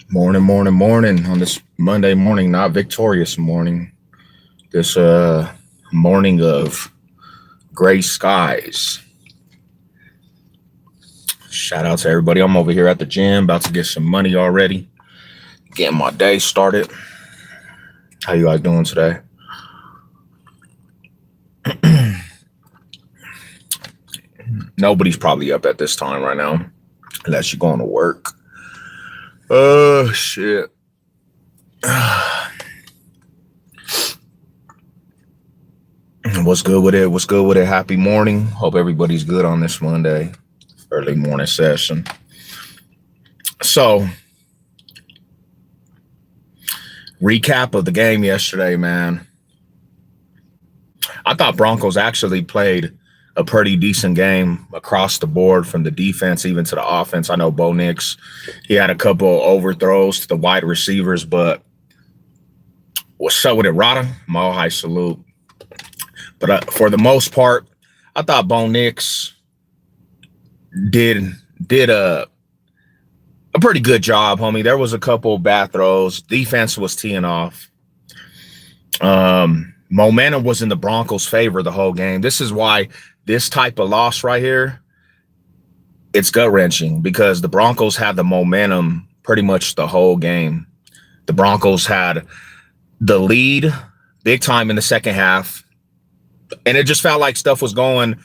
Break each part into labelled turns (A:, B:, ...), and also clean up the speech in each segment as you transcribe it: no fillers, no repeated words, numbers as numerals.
A: Morning on this Monday morning, not victorious morning. This morning of gray skies. Shout out to everybody. I'm over here at the gym, about to get some money already. Getting my day started. How you guys doing today? Nobody's probably up at this time right now, unless you're going to work. Oh, shit. What's good with it? What's good with it? Happy morning. Hope everybody's good on this Monday. Early morning session. So, recap of the game yesterday, man. I thought Broncos actually played a pretty decent game across the board, from the defense even to the offense. I know Bo Nix, he had a couple overthrows to the wide receivers, but what's up with it, Rada? Mile high salute. But for the most part, I thought Bo Nix did a pretty good job, homie. There was a couple bad throws. Defense was teeing off. Momentum was in the Broncos' favor the whole game. This is why this type of loss right here, it's gut-wrenching, because the Broncos had the momentum pretty much the whole game. The Broncos had the lead big time in the second half, and it just felt like stuff was going,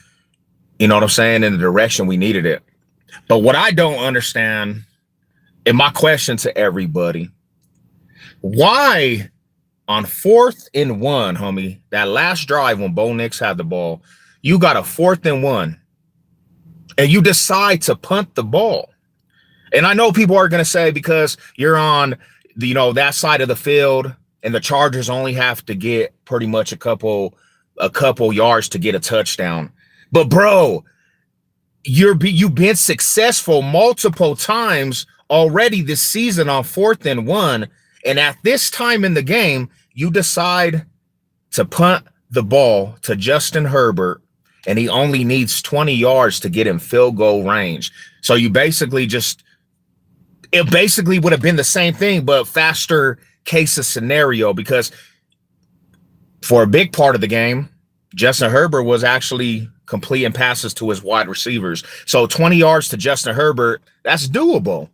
A: you know what I'm saying, in the direction we needed it. But what I don't understand, and my question to everybody, why on 4th and 1, homie, that last drive when Bo Nix had the ball, you got a 4th and 1, and you decide to punt the ball? And I know people are going to say because you're on, that side of the field, and the Chargers only have to get pretty much a couple yards to get a touchdown. But bro, you've been successful multiple times already this season on 4th and 1, and at this time in the game, you decide to punt the ball to Justin Herbert, and he only needs 20 yards to get in field goal range. So it basically would have been the same thing, but faster case of scenario, because for a big part of the game, Justin Herbert was actually completing passes to his wide receivers. So 20 yards to Justin Herbert, that's doable.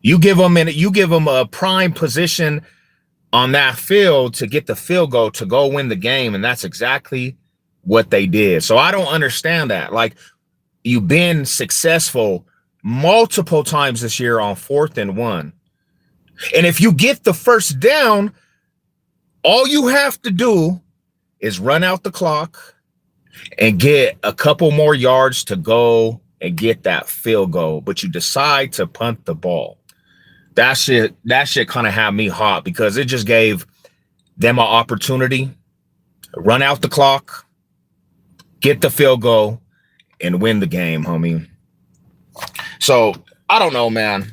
A: You give him a prime position on that field to get the field goal to go win the game, and that's exactly what they did. So I don't understand that. Like, you've been successful multiple times this year on 4th and 1. And if you get the first down, all you have to do is run out the clock and get a couple more yards to go and get that field goal. But you decide to punt the ball. That shit kind of had me hot, because it just gave them an opportunity to run out the clock, get the field goal, and win the game, homie. So, I don't know, man.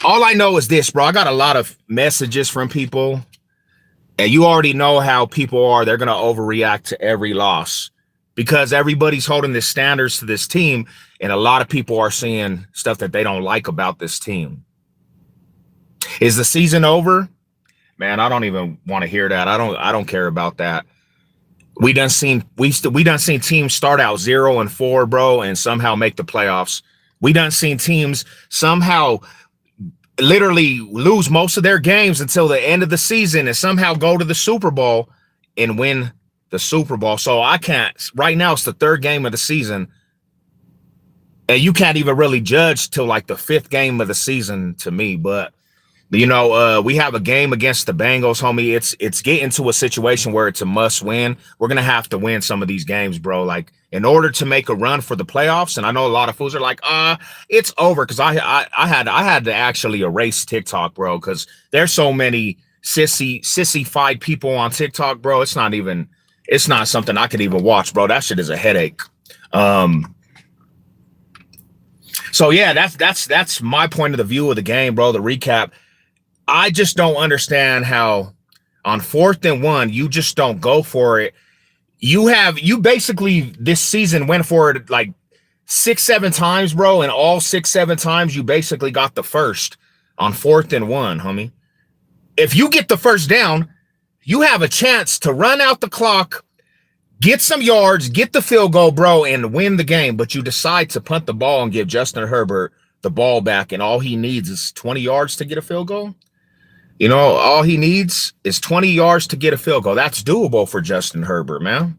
A: All I know is this, bro. I got a lot of messages from people, and you already know how people are. They're going to overreact to every loss, because everybody's holding the standards to this team, and a lot of people are seeing stuff that they don't like about this team. Is the season over? Man, I don't even want to hear that. I don't care about that. We done seen teams start out 0-4, bro, and somehow make the playoffs. We done seen teams somehow literally lose most of their games until the end of the season and somehow go to the Super Bowl and win the Super Bowl. So I can't, right now it's the 3rd game of the season, and you can't even really judge till like the 5th game of the season to me. But we have a game against the Bengals, homie. It's getting to a situation where it's a must win. We're gonna have to win some of these games, bro. Like, in order to make a run for the playoffs. And I know a lot of fools are like, it's over. Because I had to actually erase TikTok, bro, because there's so many sissy-fied people on TikTok, bro. It's not something I could even watch, bro. That shit is a headache. So yeah, that's my point of the view of the game, bro. The recap. I just don't understand how on 4th and 1, you just don't go for it. you basically this season went for it like 6, 7 times, bro, and all 6, 7 times you basically got the first on 4th and 1, homie. If you get the first down, you have a chance to run out the clock, get some yards, get the field goal, bro, and win the game. But you decide to punt the ball and give Justin Herbert the ball back, and all he needs is 20 yards to get a field goal. You know, all he needs is 20 yards to get a field goal. That's doable for Justin Herbert, man.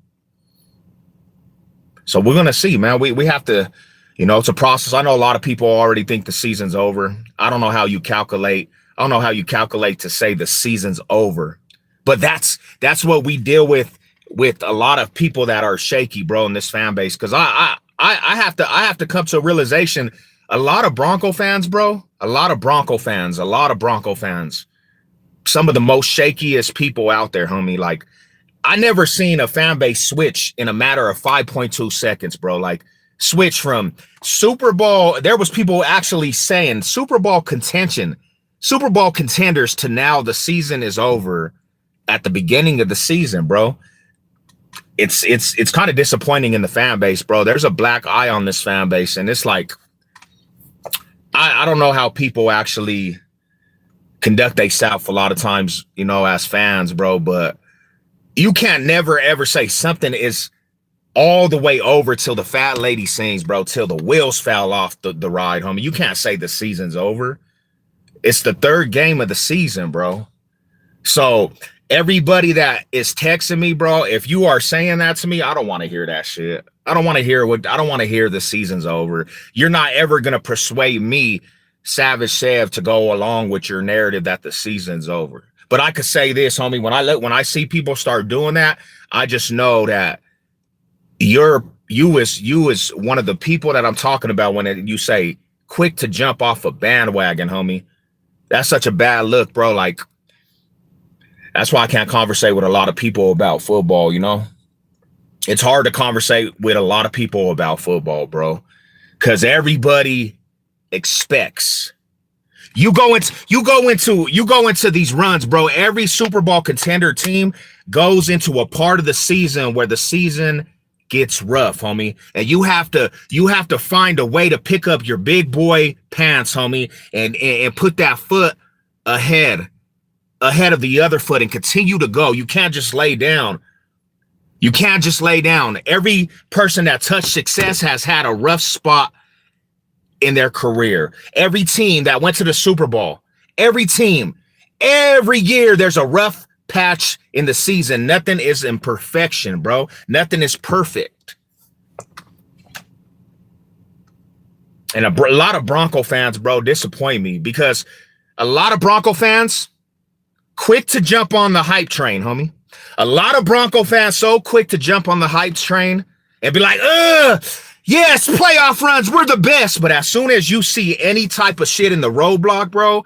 A: So we're going to see, man. We have to, you know, it's a process. I know a lot of people already think the season's over. I don't know how you calculate. I don't know how you calculate to say the season's over. But that's what we deal with a lot of people that are shaky, bro, in this fan base. Because I have to come to a realization. A lot of Bronco fans, bro, a lot of Bronco fans, some of the most shakiest people out there, homie. Like, I never seen a fan base switch in a matter of 5.2 seconds, bro. Like, switch from Super Bowl. There was people actually saying Super Bowl contenders to now the season is over at the beginning of the season, bro. It's kind of disappointing in the fan base, bro. There's a black eye on this fan base, and it's like, I don't know how people actually conduct themselves a lot of times, you know, as fans, bro, but you can't never ever say something is all the way over till the fat lady sings, bro, till the wheels fell off the ride, homie. You can't say the season's over. It's the 3rd game of the season, bro. So everybody that is texting me, bro, if you are saying that to me, I don't want to hear that shit. I don't want to hear the season's over. You're not ever going to persuade me, Savage Sev, to go along with your narrative that the season's over. But I could say this, homie, when I see people start doing that, I just know that you is one of the people that I'm talking about when you say quick to jump off a bandwagon, homie. That's such a bad look, bro. Like, that's why I can't conversate with a lot of people about football, you know? It's hard to conversate with a lot of people about football, bro, because everybody expects. You go into these runs, bro. Every Super Bowl contender team goes into a part of the season where the season gets rough, homie. And you have to find a way to pick up your big boy pants, homie, and put that foot ahead of the other foot and continue to go. You can't just lay down. Every person that touched success has had a rough spot in their career. Every team that went to the Super Bowl, every year there's a rough patch in the season. Nothing is in perfection, bro. Nothing is perfect. And a lot of Bronco fans, bro, disappoint me because a lot of Bronco fans quick to jump on the hype train, homie. A lot of Bronco fans so quick to jump on the hype train and be like, yes, playoff runs, we're the best. But as soon as you see any type of shit in the roadblock, bro,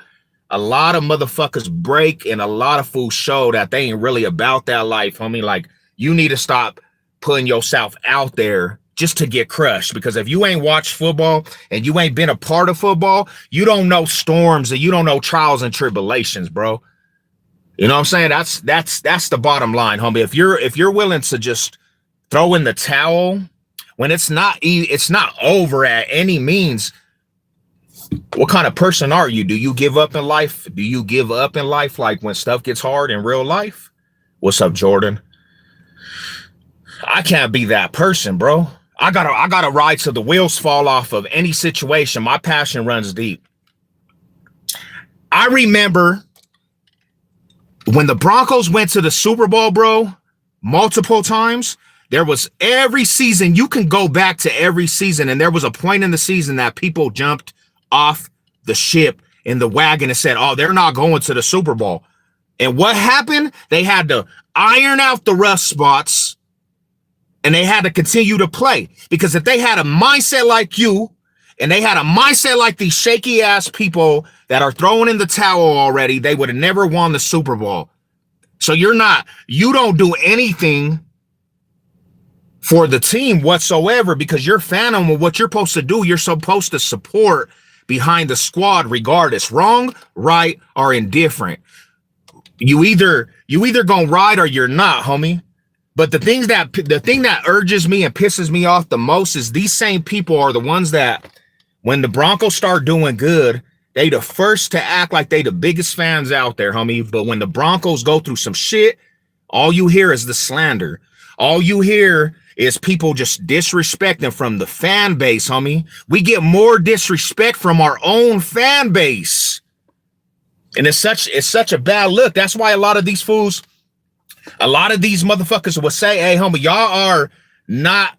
A: a lot of motherfuckers break and a lot of fools show that they ain't really about that life, homie. Like, you need to stop putting yourself out there just to get crushed. Because if you ain't watched football and you ain't been a part of football, you don't know storms and you don't know trials and tribulations, bro. You know what I'm saying? That's the bottom line, homie. If you're willing to just throw in the towel when it's not over at any means, what kind of person are you? Do you give up in life? Do you give up in life like when stuff gets hard in real life? What's up, Jordan? I can't be that person, bro. I gotta ride till the wheels fall off of any situation. My passion runs deep. I remember when the Broncos went to the Super Bowl, bro, multiple times. There was every season. You can go back to every season, and there was a point in the season that people jumped off the ship in the wagon and said, oh, they're not going to the Super Bowl. And what happened? They had to iron out the rough spots, and they had to continue to play. Because if they had a mindset like you, and they had a mindset like these shaky ass people that are throwing in the towel already, they would have never won the Super Bowl. So you don't do anything for the team whatsoever because you're fan of what you're supposed to do. You're supposed to support behind the squad regardless, wrong, right, or indifferent. You either gonna ride or you're not, homie. But the thing that urges me and pisses me off the most is these same people are the ones that when the Broncos start doing good, they the first to act like they the biggest fans out there, homie. But when the Broncos go through some shit, all you hear is the slander. All you hear is people just disrespecting from the fan base, homie. We get more disrespect from our own fan base. And it's such a bad look. That's why a lot of these fools, a lot of these motherfuckers will say, hey, homie, y'all are not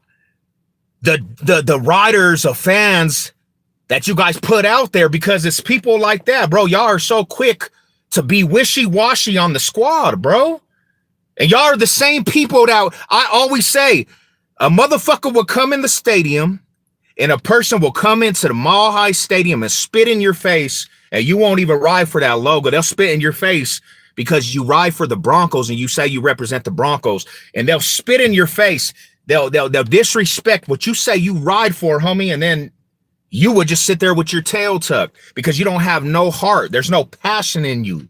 A: the riders of fans that you guys put out there, because it's people like that, bro. Y'all are so quick to be wishy-washy on the squad, bro. And y'all are the same people that I always say, a motherfucker will come in the stadium and a person will come into the Mile High Stadium and spit in your face, and you won't even ride for that logo. They'll spit in your face because you ride for the Broncos and you say you represent the Broncos, and they'll spit in your face. They'll disrespect what you say you ride for, homie, and then you would just sit there with your tail tucked because you don't have no heart. There's no passion in you.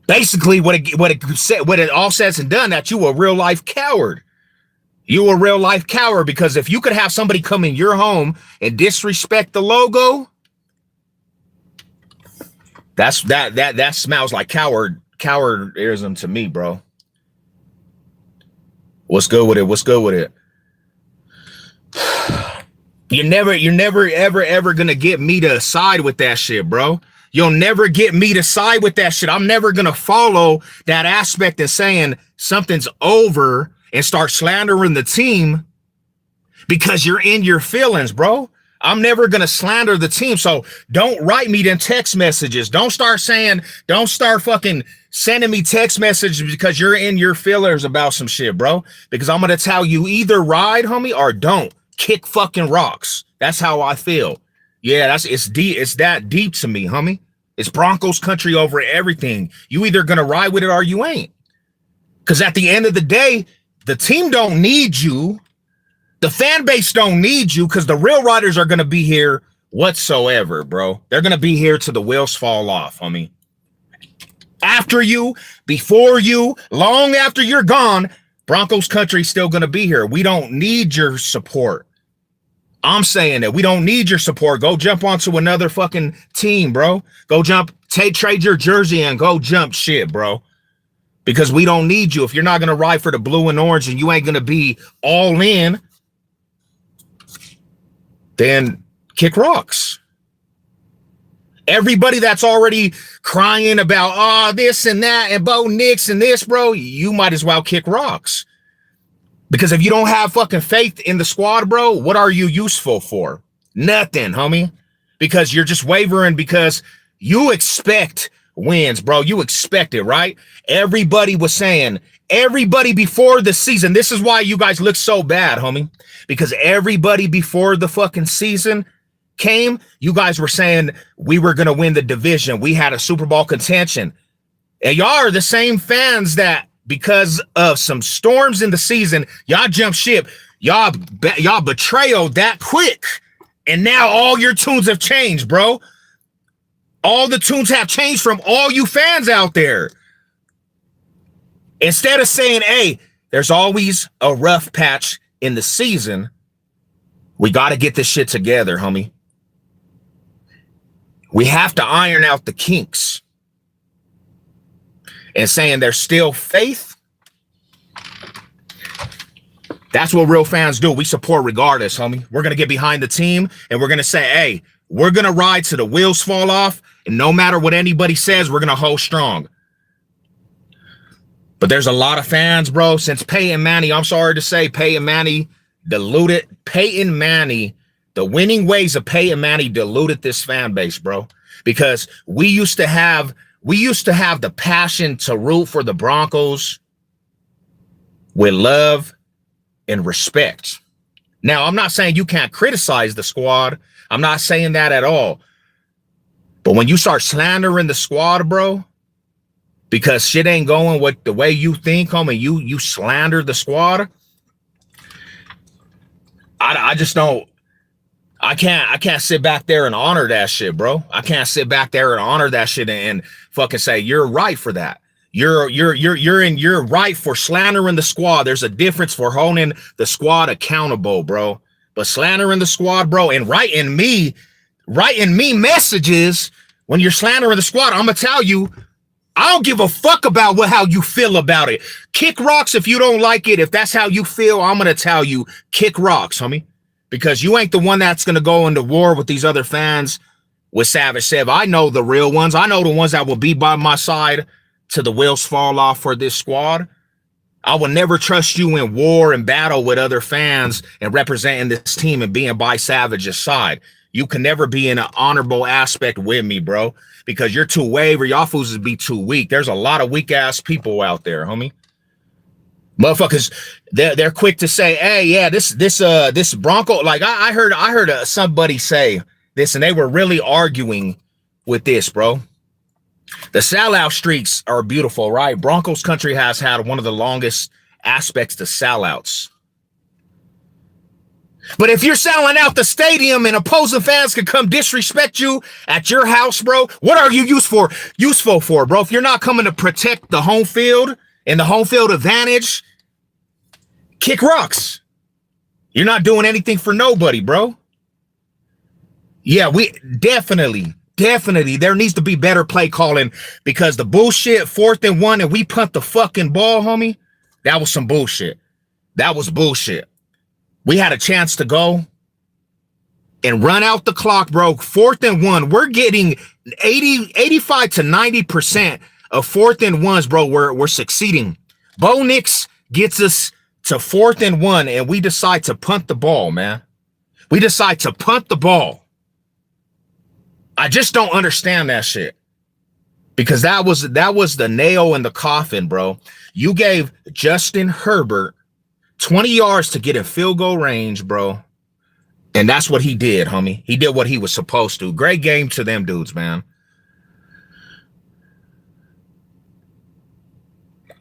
A: Basically, what it all says and done, that you a real life coward. You a real life coward, because if you could have somebody come in your home and disrespect the logo, that smells like cowardism to me, bro. What's good with it? What's good with it? You're never ever gonna get me to side with that shit, bro. You'll never get me to side with that shit. I'm never gonna follow that aspect of saying something's over and start slandering the team because you're in your feelings, bro. I'm never gonna slander the team. So don't write me them text messages. Don't start fucking sending me text messages because you're in your feelings about some shit, bro. Because I'm gonna tell you, either ride, homie, or don't. Kick fucking rocks. That's how I feel. Yeah, it's deep. It's that deep to me, homie. It's Broncos country over everything. You either gonna ride with it or you ain't. Because at the end of the day, the team don't need you. The fan base don't need you, because the real riders are gonna be here whatsoever, bro. They're gonna be here till the wheels fall off, homie. After you, before you, long after you're gone, Broncos country's still gonna be here. We don't need your support. I'm saying that we don't need your support. Go jump onto another fucking team, bro. Go jump, trade your jersey and go jump shit, bro. Because we don't need you. If you're not going to ride for the blue and orange and you ain't going to be all in, then kick rocks. Everybody that's already crying about, this and that and Bo Nix and this, bro, you might as well kick rocks. Because if you don't have fucking faith in the squad, bro, what are you useful for? Nothing, homie. Because you're just wavering because you expect wins, bro. You expect it, right? Everybody was saying, everybody before the season, this is why you guys look so bad, homie. Because everybody before the fucking season came, you guys were saying we were going to win the division. We had a Super Bowl contention. And y'all are the same fans that, because of some storms in the season, y'all jump ship, y'all betrayal that quick, and now all your tunes have changed, bro. All the tunes have changed from all you fans out there. Instead of saying, hey, there's always a rough patch in the season, we got to get this shit together, homie. We have to iron out the kinks. And saying there's still faith, that's what real fans do. We support regardless, homie. We're going to get behind the team and we're going to say, hey, we're going to ride till the wheels fall off. And no matter what anybody says, we're going to hold strong. But there's a lot of fans, bro, since Peyton Manning, I'm sorry to say, Peyton Manning diluted. Peyton Manning, the winning ways of Peyton Manning diluted this fan base, bro. Because we used to have the passion to root for the Broncos with love and respect. Now, I'm not saying you can't criticize the squad. I'm not saying that at all. But when you start slandering the squad, bro, because shit ain't going with the way you think, homie, you slander the squad, I just don't. I can't sit back there and honor that shit, bro. I can't sit back there and honor that shit and fucking say you're right for that. You're right for slandering the squad. There's a difference for holding the squad accountable, bro. But slandering the squad, bro, and writing me messages when you're slandering the squad, I'm gonna tell you, I don't give a fuck about how you feel about it. Kick rocks if you don't like it. If that's how you feel, I'm gonna tell you, kick rocks, homie. Because you ain't the one that's gonna go into war with these other fans with Savage Sev. I know the real ones. I know the ones that will be by my side till the wheels fall off for this squad. I will never trust you in war and battle with other fans and representing this team and being by Savage's side. You can never be in an honorable aspect with me, bro, because you're too waver. Y'all fools be too weak. There's a lot of weak ass people out there, homie. Motherfuckers, they're quick to say, hey, yeah, this Bronco, like I heard somebody say this, and they were really arguing with this, bro. The sellout streaks are beautiful, right? Broncos country has had one of the longest aspects to sellouts. But if you're selling out the stadium and opposing fans can come disrespect you at your house, bro, what are you useful for, bro? If you're not coming to protect the home field and the home field advantage, kick rocks. You're not doing anything for nobody, bro. Yeah, we definitely, there needs to be better play calling, because the bullshit 4th and 1 and we punt the fucking ball, homie, that was some bullshit. That was bullshit. We had a chance to go and run out the clock, bro. 4th and 1. We're getting 85 to 90% of 4th and 1s, bro. We're succeeding. Bo Nix gets us to 4th and 1, and we decide to punt the ball, man. We decide to punt the ball. I just don't understand that shit, because that was the nail in the coffin, bro. You gave Justin Herbert 20 yards to get in field goal range, bro. And that's what he did, homie. He did what he was supposed to. Great game to them dudes, man.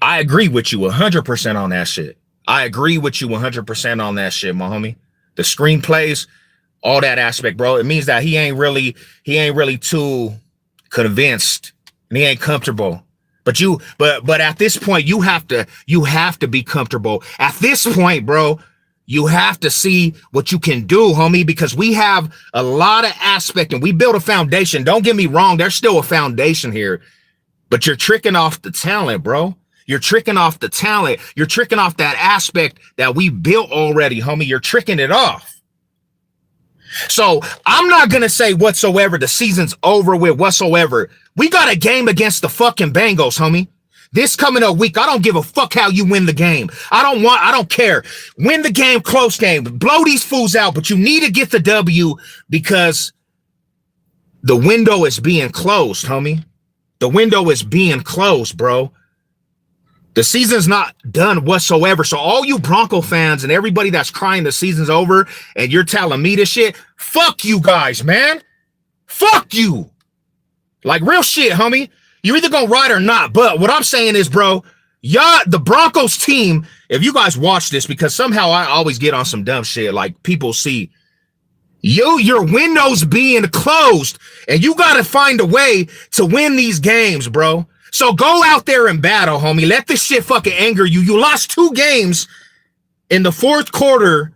A: I agree with you 100% on that shit. I agree with you 100% on that shit, my homie. The screenplays, all that aspect, bro. It means that he ain't really too convinced and he ain't comfortable. But at this point, you have to be comfortable. At this point, bro, you have to see what you can do, homie, because we have a lot of aspect and we built a foundation. Don't get me wrong, there's still a foundation here, but you're tricking off the talent, bro. You're tricking off the talent. You're tricking off that aspect that we built already, homie. You're tricking it off. So I'm not going to say whatsoever the season's over with whatsoever. We got a game against the fucking Bengals, homie. This coming up week, I don't give a fuck how you win the game. I don't care. Win the game, close game. Blow these fools out, but you need to get the W because the window is being closed, homie. The window is being closed, bro. The season's not done whatsoever. So all you Bronco fans and everybody that's crying the season's over and you're telling me this shit, fuck you guys, man. Fuck you. Like real shit, homie. You're either gonna ride or not. But what I'm saying is, bro, y'all, the Broncos team, if you guys watch this, because somehow I always get on some dumb shit, like people see your window's being closed and you gotta find a way to win these games, bro. So go out there and battle, homie. Let this shit fucking anger you. You lost 2 games in the 4th quarter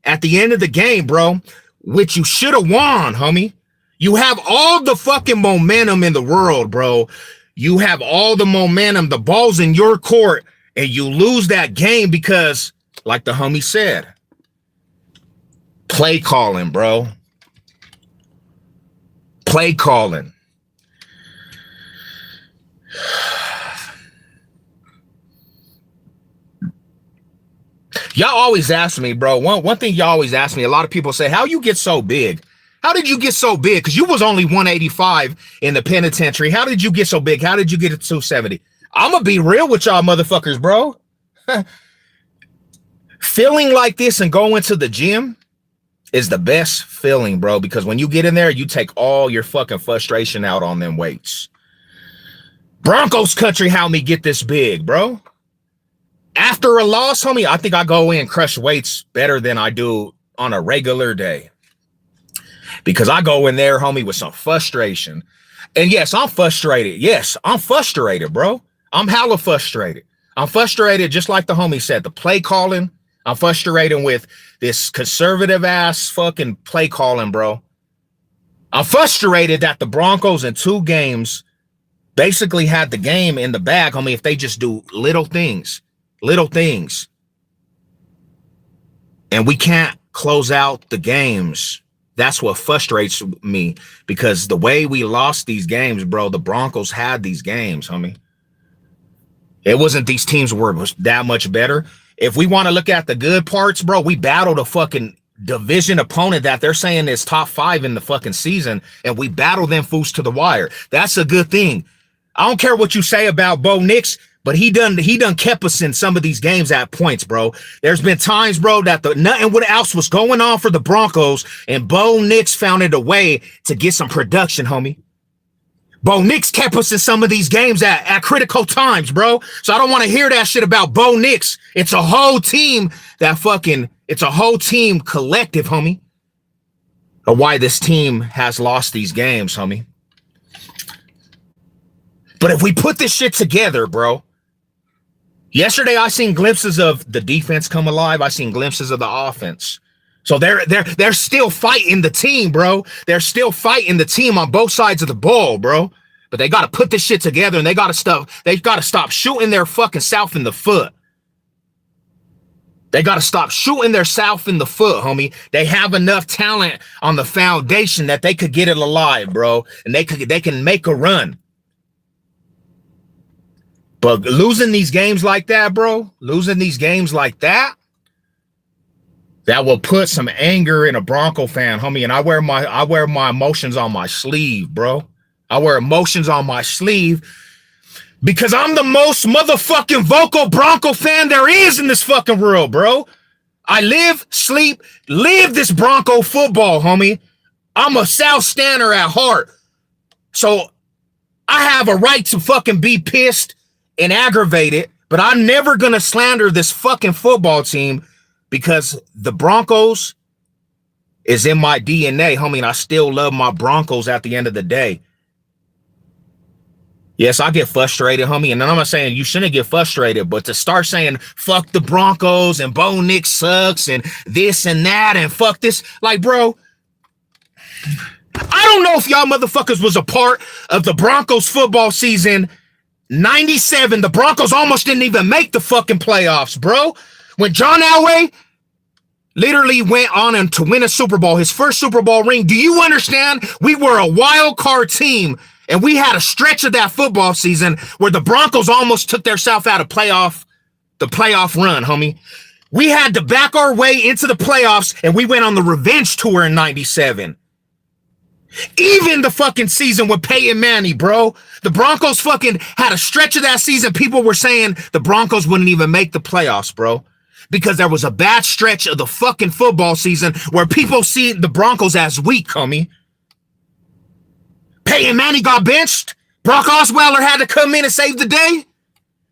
A: at the end of the game, bro, which you should have won, homie. You have all the fucking momentum in the world, bro. You have all the momentum. The ball's in your court, and you lose that game because, like the homie said, play calling, bro. Play calling. Y'all always ask me, bro. One thing y'all always ask me, a lot of people say, how you get so big? How did you get so big? Because you was only 185 in the penitentiary. How did you get so big? How did you get to 270? I'm going to be real with y'all motherfuckers, bro. Feeling like this and going to the gym is the best feeling, bro. Because when you get in there, you take all your fucking frustration out on them weights. Broncos country helped me get this big, bro. After a loss, homie, I think I go in and crush weights better than I do on a regular day. Because I go in there, homie, with some frustration. And yes, I'm frustrated. Yes, I'm frustrated, bro. I'm hella frustrated. I'm frustrated, just like the homie said, the play calling. I'm frustrated with this conservative ass fucking play calling, bro. I'm frustrated that the Broncos in 2 games basically had the game in the bag. I mean, if they just do little things, and we can't close out the games. That's what frustrates me, because the way we lost these games, bro, the Broncos had these games, homie. It wasn't these teams were that much better. If we want to look at the good parts, bro, we battled a fucking division opponent that they're saying is top 5 in the fucking season, and we battled them fools to the wire. That's a good thing. I don't care what you say about Bo Nix, but he done kept us in some of these games at points, bro. There's been times, bro, that nothing what else was going on for the Broncos, and Bo Nix found it a way to get some production, homie. Bo Nix kept us in some of these games at critical times, bro. So I don't want to hear that shit about Bo Nix. It's a whole team it's a whole team collective, homie, of why this team has lost these games, homie. But if we put this shit together, bro, yesterday I seen glimpses of the defense come alive. I seen glimpses of the offense. So they're still fighting the team, bro. They're still fighting the team on both sides of the ball, bro. But they got to put this shit together, and they got to stop shooting their fucking self in the foot. They got to stop shooting their self in the foot, homie. They have enough talent on the foundation that they could get it alive, bro. And they can make a run. But losing these games like that, bro, that will put some anger in a Bronco fan, homie. And I wear my emotions on my sleeve, bro. I wear emotions on my sleeve because I'm the most motherfucking vocal Bronco fan there is in this fucking world, bro. I live, sleep, live this Bronco football, homie. I'm a South Stander at heart. So I have a right to fucking be pissed and aggravated, but I'm never going to slander this fucking football team, because the Broncos is in my DNA, homie, and I still love my Broncos at the end of the day. Yes, I get frustrated, homie, and I'm not saying you shouldn't get frustrated, but to start saying, fuck the Broncos and Bo Nix sucks and this and that and fuck this, like, bro, I don't know if y'all motherfuckers was a part of the Broncos football season 97. The Broncos almost didn't even make the fucking playoffs, bro. When John Elway literally went on and to win a Super Bowl, his first Super Bowl ring, do you understand? We were a wild card team, and we had a stretch of that football season where the Broncos almost took themselves out of the playoff run, homie. We had to back our way into the playoffs, and we went on the revenge tour in 97. Even the fucking season with Peyton Manning, bro. The Broncos fucking had a stretch of that season. People were saying the Broncos wouldn't even make the playoffs, bro, because there was a bad stretch of the fucking football season where people see the Broncos as weak, homie. Peyton Manning got benched. Brock Osweiler had to come in and save the day.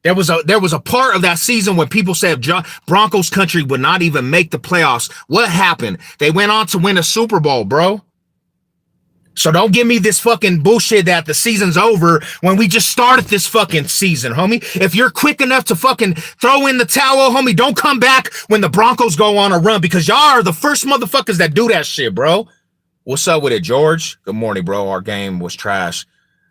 A: There was a part of that season where people said Broncos country would not even make the playoffs. What happened? They went on to win a Super Bowl, bro. So don't give me this fucking bullshit that the season's over when we just started this fucking season, homie. If you're quick enough to fucking throw in the towel, homie, don't come back when the Broncos go on a run, because y'all are the first motherfuckers that do that shit, bro. What's up with it, George? Good morning, bro. Our game was trash.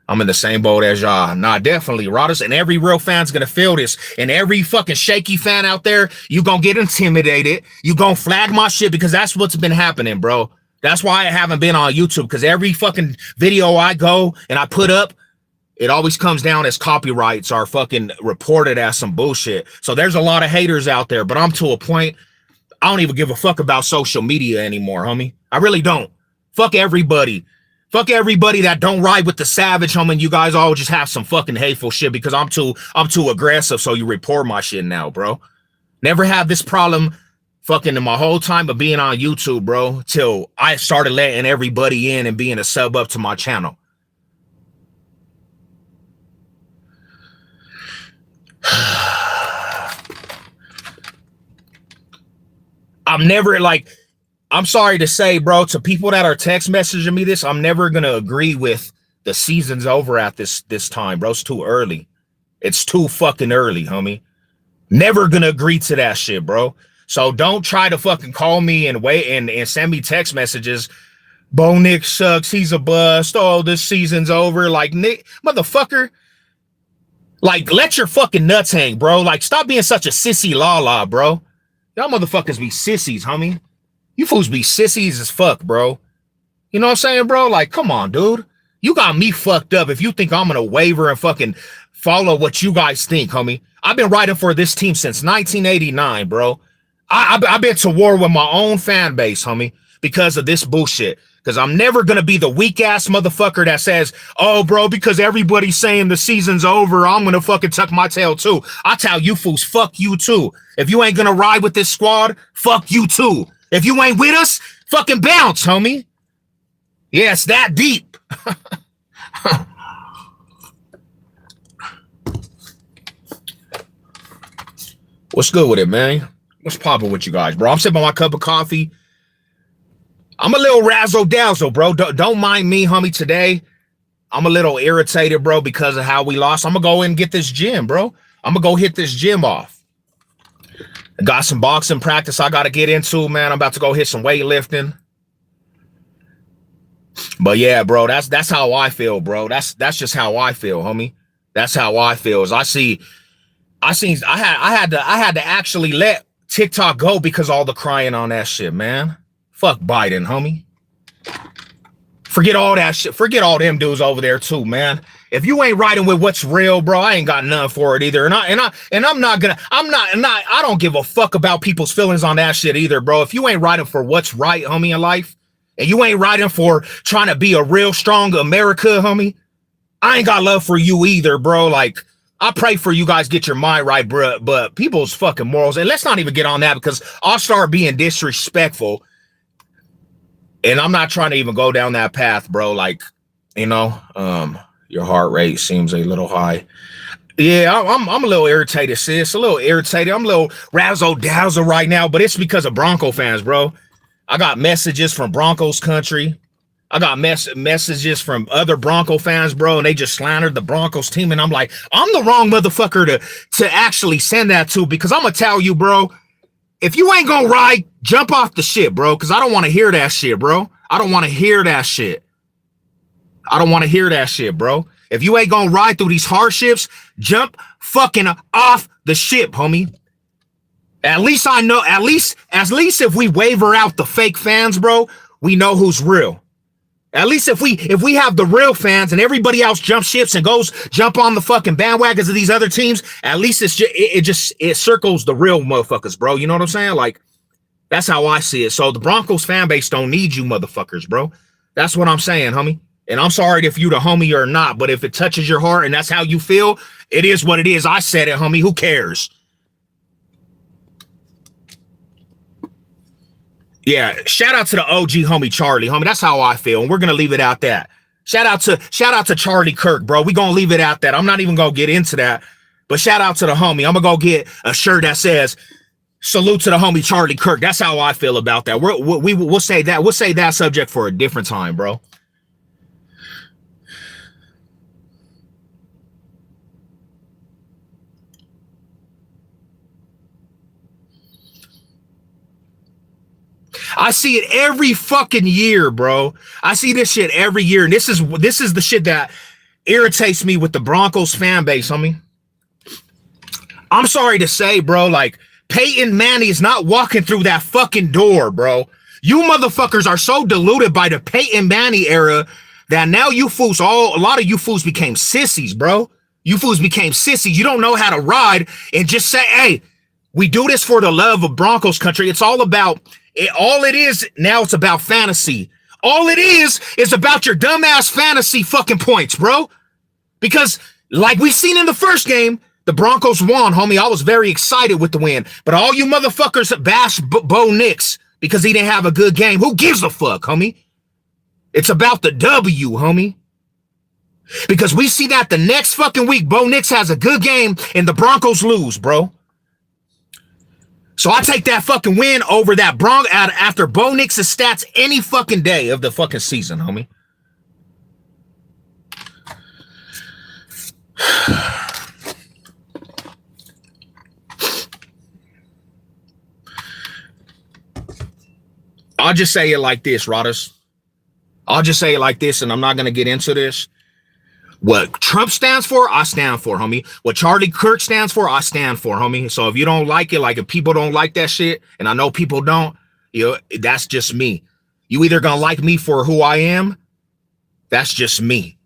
A: I'm in the same boat as y'all. Nah, definitely, Rodders. And every real fan's going to feel this. And every fucking shaky fan out there, you going to get intimidated. You going to flag my shit, because that's what's been happening, bro. That's why I haven't been on YouTube, because every fucking video I go and I put up, it always comes down as copyrights are fucking reported as some bullshit. So there's a lot of haters out there, but I'm to a point, I don't even give a fuck about social media anymore, homie. I really don't. Fuck everybody. Fuck everybody that don't ride with the savage, homie. You guys all just have some fucking hateful shit because I'm too aggressive, so you report my shit now, bro. Never had this problem fucking in my whole time of being on YouTube, bro, till I started letting everybody in and being a sub up to my channel. I'm never like, I'm sorry to say, bro, to people that are text messaging me this, I'm never going to agree with the season's over at this time, bro. It's too early. It's too fucking early, homie. Never gonna agree to that shit, bro. So don't try to fucking call me and wait and send me text messages. Bo Nick sucks. He's a bust. Oh, this season's over. Like, Nick, motherfucker. Like, let your fucking nuts hang, bro. Like, stop being such a sissy la-la, bro. Y'all motherfuckers be sissies, homie. You fools be sissies as fuck, bro. You know what I'm saying, bro? Like, come on, dude. You got me fucked up if you think I'm gonna waver and fucking follow what you guys think, homie. I've been riding for this team since 1989, bro. I've been to war with my own fan base, homie, because of this bullshit. Because I'm never going to be the weak-ass motherfucker that says, oh, bro, because everybody's saying the season's over, I'm going to fucking tuck my tail, too. I tell you fools, fuck you, too. If you ain't going to ride with this squad, fuck you, too. If you ain't with us, fucking bounce, homie. Yeah, it's that deep. What's good with it, man? What's popping with you guys, bro? I'm sipping my cup of coffee. I'm a little razzle-dazzle, bro. Don't mind me, homie, today. I'm a little irritated, bro, because of how we lost. I'm going to go in and get this gym, bro. I'm going to go hit this gym off. I got some boxing practice I got to get into, man. I'm about to go hit some weightlifting. But, yeah, bro, that's how I feel, bro. That's just how I feel, homie. That's how I feel. Is I had to actually let TikTok go because all the crying on that shit, man. Fuck Biden, homie. Forget all that shit. Forget all them dudes over there too, man. If you ain't riding with what's real, bro, I ain't got none for it either. I don't give a fuck about people's feelings on that shit either, bro. If you ain't riding for what's right, homie, in life, and you ain't riding for trying to be a real strong America, homie, I ain't got love for you either, bro. Like, I pray for you guys get your mind right, bro. But people's fucking morals, and let's not even get on that because I'll start being disrespectful. And I'm not trying to even go down that path, bro. Like, you know, your heart rate seems a little high. Yeah, I'm a little irritated, sis. A little irritated. I'm a little razzle-dazzle right now, but it's because of Bronco fans, bro. I got messages from Broncos country. I got messages from other Bronco fans, bro, and they just slandered the Broncos team. And I'm like, I'm the wrong motherfucker to actually send that to, because I'm going to tell you, bro, if you ain't gonna ride, jump off the shit, bro, because I don't want to hear that shit, bro. I don't want to hear that shit. I don't want to hear that shit, bro. If you ain't gonna ride through these hardships, jump fucking off the ship, homie. At least I know, at least if we waver out the fake fans, bro, we know who's real. At least if we have the real fans and everybody else jumps ships and goes jump on the fucking bandwagons of these other teams, at least it circles the real motherfuckers, bro. You know what I'm saying? Like, that's how I see it. So the Broncos fan base don't need you motherfuckers, bro. That's what I'm saying, homie. And I'm sorry if you the homie or not, but if it touches your heart and that's how you feel, it is what it is. I said it, homie. Who cares? Yeah, shout out to the OG homie Charlie, homie. That's how I feel, and we're gonna leave it out that. Shout out to Charlie Kirk, bro. We gonna leave it out that. I'm not even gonna get into that, but shout out to the homie. I'm gonna go get a shirt that says "Salute to the homie Charlie Kirk." That's how I feel about that. We'll say that. We'll say that subject for a different time, bro. I see it every fucking year, bro. I see this shit every year. And this is the shit that irritates me with the Broncos fan base, homie. I'm sorry to say, bro, like, Peyton Manning is not walking through that fucking door, bro. You motherfuckers are so deluded by the Peyton Manning era that now you fools, a lot of you fools became sissies, bro. You fools became sissies. You don't know how to ride and just say, hey, we do this for the love of Broncos country. It's all about... all it is now, it's about fantasy. All it is about your dumbass fantasy fucking points, bro. Because like we seen in the first game, the Broncos won, homie. I was very excited with the win. But all you motherfuckers bash Bo Nix because he didn't have a good game. Who gives a fuck, homie? It's about the W, homie. Because we see that the next fucking week, Bo Nix has a good game and the Broncos lose, bro. So I take that fucking win over that after Bo Nix's stats any fucking day of the fucking season, homie. I'll just say it like this, Rodders. I'll just say it like this, and I'm not going to get into this. What Trump stands for, I stand for, homie. What Charlie Kirk stands for, I stand for, homie. So if you don't like it, like if people don't like that shit, and I know people don't, you know, that's just me. You either gonna like me for who I am, that's just me.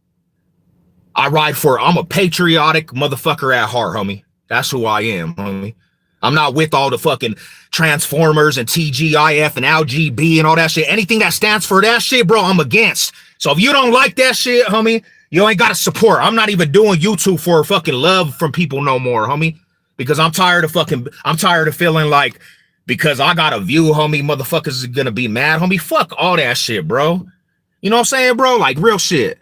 A: I'm a patriotic motherfucker at heart, homie. That's who I am, homie. I'm not with all the fucking Transformers and TGIF and LGB and all that shit. Anything that stands for that shit, bro, I'm against. So if you don't like that shit, homie, you ain't got to support. I'm not even doing YouTube for fucking love from people no more, homie. Because I'm tired of feeling like because I got a view, homie, motherfuckers are gonna be mad, homie. Fuck all that shit, bro. You know what I'm saying, bro? Like real shit.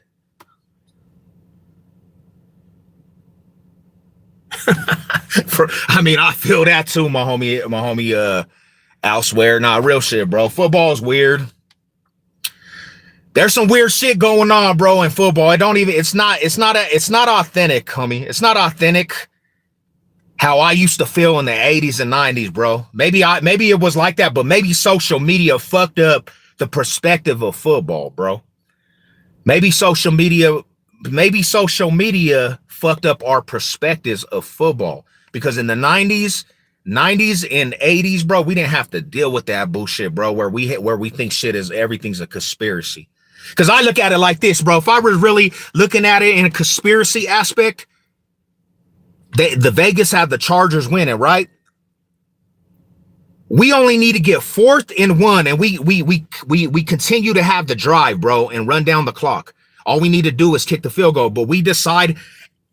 A: I feel that too, my homie, elsewhere. Nah, real shit, bro. Football is weird. There's some weird shit going on, bro, in football. It's not authentic, homie. It's not authentic how I used to feel in the 80s and 90s, bro. Maybe it was like that, but maybe social media fucked up the perspective of football, bro. Maybe social media fucked up our perspectives of football. Because in the 90s and 80s, bro, we didn't have to deal with that bullshit, bro, where we think everything's a conspiracy. Because I look at it like this, bro. If I was really looking at it in a conspiracy aspect, the Vegas have the Chargers winning, right? We only need to get 4th and 1, and we continue to have the drive, bro, and run down the clock. All we need to do is kick the field goal, but we decide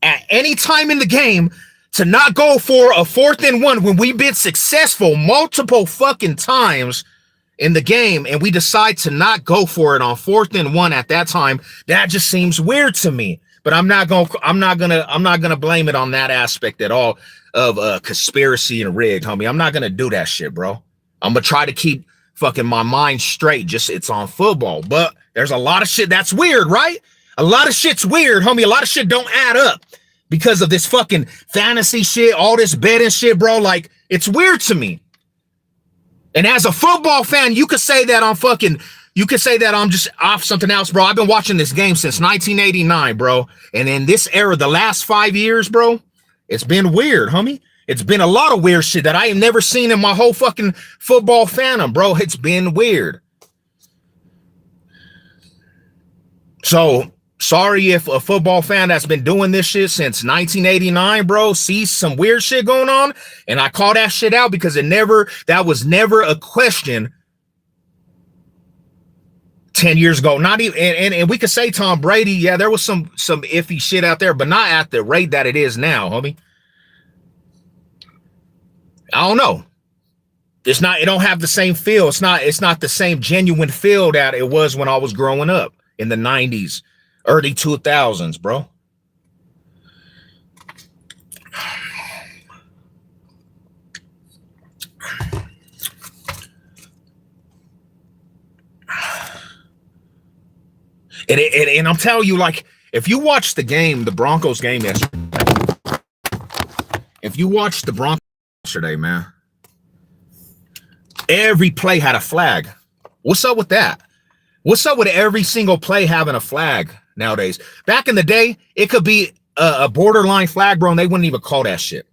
A: at any time in the game to not go for a 4th and 1 when we've been successful multiple fucking times in the game, and we decide to not go for it on 4th and 1 at that time. That just seems weird to me. But I'm not gonna blame it on that aspect at all of conspiracy and rigged, homie. I'm not gonna do that shit, bro. I'm gonna try to keep fucking my mind straight. Just it's on football, but there's a lot of shit that's weird, right? A lot of shit's weird, homie. A lot of shit don't add up because of this fucking fantasy shit, all this betting shit, bro. Like it's weird to me. And as a football fan, you could say that I'm just off something else, bro. I've been watching this game since 1989, bro. And in this era, the last 5 years, bro, it's been weird, homie. It's been a lot of weird shit that I ain't never seen in my whole fucking football fandom, bro. It's been weird. So, sorry if a football fan that's been doing this shit since 1989, bro, sees some weird shit going on. And I call that shit out because that was never a question 10 years ago. Not even, and we could say Tom Brady, yeah, there was some iffy shit out there, but not at the rate that it is now, homie. I don't know. It don't have the same feel. It's not the same genuine feel that it was when I was growing up in the 90s, early 2000s, bro. And I'm telling you, like, if you watch the game, the Broncos game yesterday, man, every play had a flag. What's up with that? What's up with every single play having a flag nowadays? Back in the day, it could be a borderline flag, bro, and they wouldn't even call that shit.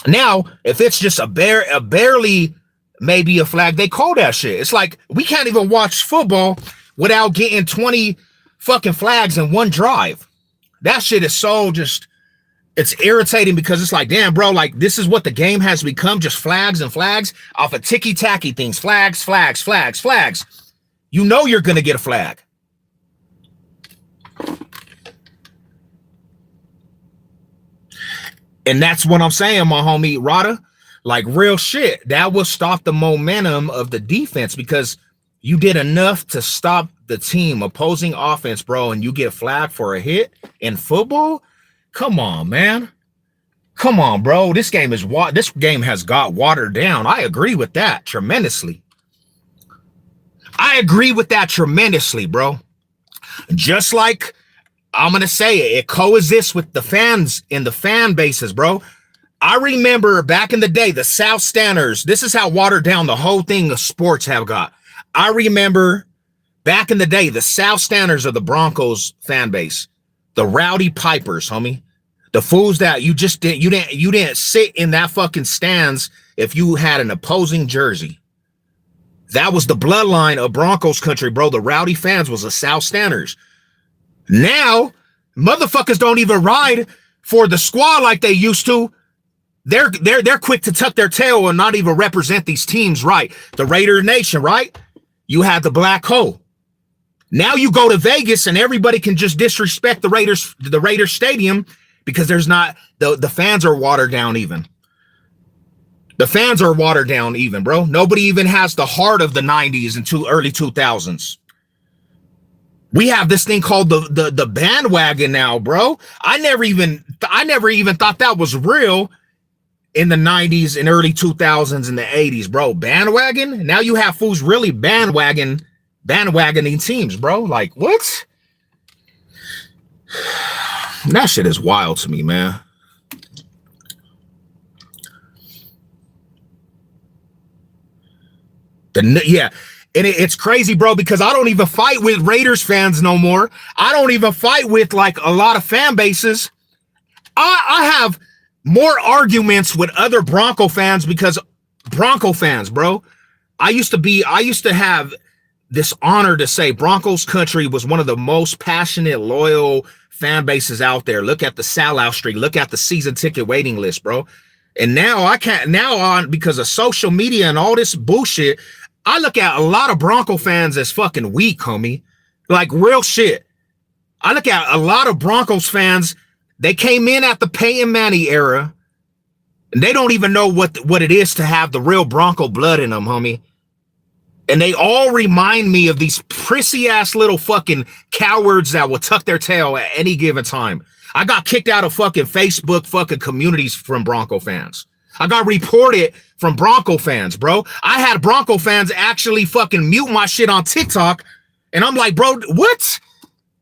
A: Now, if it's just barely maybe a flag, they call that shit. It's like we can't even watch football without getting 20 fucking flags in one drive. That shit is so just, it's irritating because it's like, damn, bro, like this is what the game has become, just flags and flags off of ticky-tacky things. Flags, flags, flags, flags. You know you're going to get a flag. And that's what I'm saying, my homie Rada. Like real shit. That will stop the momentum of the defense because you did enough to stop the team opposing offense, bro, and you get flagged for a hit in football. Come on, man. Come on, bro. This game has got watered down. I agree with that tremendously. Bro. Just like I'm going to say it coexists with the fans in the fan bases, bro. I remember back in the day, the South Standers, this is how watered down the whole thing of sports have got. I remember back in the day, the South Standers of the Broncos fan base, the rowdy pipers, homie. The fools that you didn't sit in that fucking stands if you had an opposing jersey. That was the bloodline of Broncos country, bro. The rowdy fans was the South Standers. Now, motherfuckers don't even ride for the squad like they used to. They're quick to tuck their tail and not even represent these teams right. The Raider Nation, right? You had the Black Hole. Now you go to Vegas and everybody can just disrespect the Raiders Stadium because there's not the fans are watered down even. The fans are watered down even, bro. Nobody even has the heart of the 90s and early 2000s. We have this thing called the bandwagon now, bro. I never even thought that was real in the 90s and early 2000s and the 80s, bro. Bandwagon? Now you have fools really bandwagoning teams, bro. Like, what? That shit is wild to me, man. Yeah, and it's crazy, bro, because I don't even fight with Raiders fans no more. I don't even fight with, like, a lot of fan bases. I have more arguments with other Bronco fans because Bronco fans, bro. I used to have this honor to say Broncos country was one of the most passionate, loyal fan bases out there. Look at the sellout streak. Look at the season ticket waiting list, bro. And now I can't, because of social media and all this bullshit, I look at a lot of Bronco fans as fucking weak, homie. Like, real shit. I look at a lot of Broncos fans, they came in at the Peyton Manning era, and they don't even know what it is to have the real Bronco blood in them, homie. And they all remind me of these prissy-ass little fucking cowards that will tuck their tail at any given time. I got kicked out of fucking Facebook fucking communities from Bronco fans. I got reported from Bronco fans, bro. I had Bronco fans actually fucking mute my shit on TikTok, and I'm like, bro, what?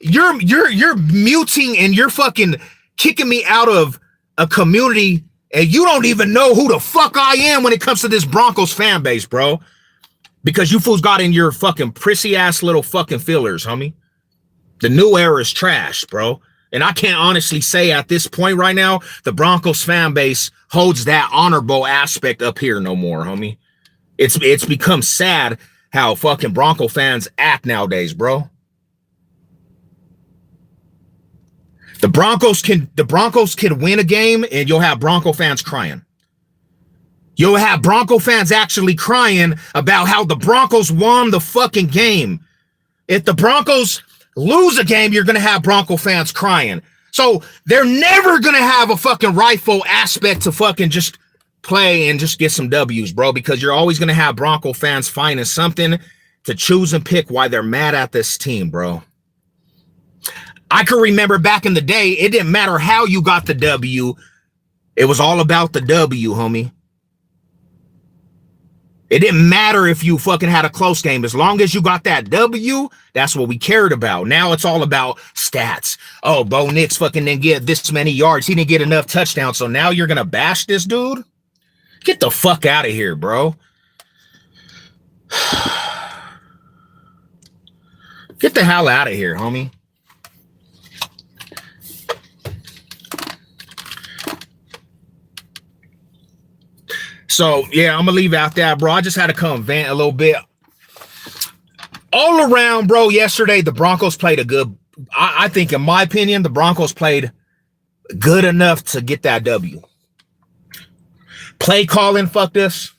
A: You're muting and you're fucking kicking me out of a community, and you don't even know who the fuck I am when it comes to this Broncos fan base, bro. Because you fools got in your fucking prissy ass little fucking feelers, homie. The new era is trash, bro. And I can't honestly say at this point right now, the Broncos fan base holds that honorable aspect up here no more, homie. It's become sad how fucking Bronco fans act nowadays, bro. The Broncos can win a game and you'll have Bronco fans crying. You'll have Bronco fans actually crying about how the Broncos won the fucking game. If the Broncos lose a game, you're going to have Bronco fans crying. So they're never going to have a fucking rightful aspect to fucking just play and just get some W's, bro, because you're always going to have Bronco fans finding something to choose and pick why they're mad at this team, bro. I can remember back in the day, it didn't matter how you got the W. It was all about the W, homie. It didn't matter if you fucking had a close game. As long as you got that W, that's what we cared about. Now it's all about stats. Oh, Bo Nix fucking didn't get this many yards. He didn't get enough touchdowns. So now you're going to bash this dude? Get the fuck out of here, bro. Get the hell out of here, homie. So, yeah, I'm going to leave out that, bro. I just had to come vent a little bit. All around, bro, yesterday, the Broncos played a good, I think, in my opinion, the Broncos played good enough to get that W. Play calling, fucked us.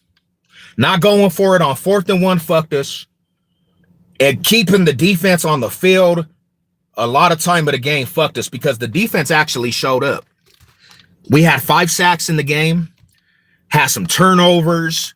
A: Not going for it on 4th and 1, fucked us. And keeping the defense on the field a lot of time of the game fucked us because the defense actually showed up. We had 5 sacks in the game. Had some turnovers.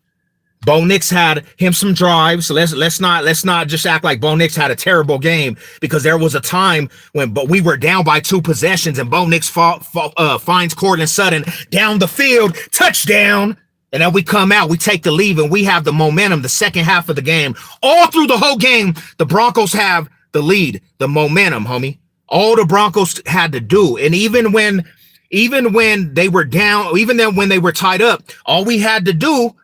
A: Bo Nix had him some drives. So let's not just act like Bo Nix had a terrible game, because there was a time when we were down by 2 possessions and Bo Nix finds Cortland Sutton down the field, touchdown, and then we come out, we take the lead, and we have the momentum the second half of the game. All through the whole game, the Broncos have the lead, the momentum, homie. All the Broncos had to do, and even when they were down, even then when they were tied up, all we had to do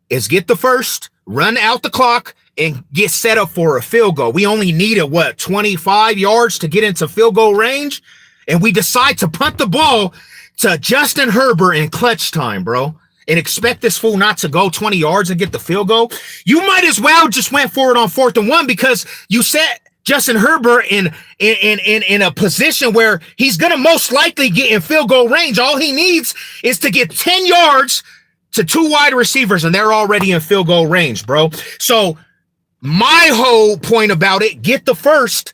A: is get the first, run out the clock, and get set up for a field goal. We only needed, what, 25 yards to get into field goal range? And we decide to punt the ball to Justin Herbert in clutch time, bro, and expect this fool not to go 20 yards and get the field goal. You might as well just went forward on 4th and 1 because you set Justin Herbert in a position where he's going to most likely get in field goal range. All he needs is to get 10 yards to 2 wide receivers, and they're already in field goal range, bro. So my whole point about it, get the first,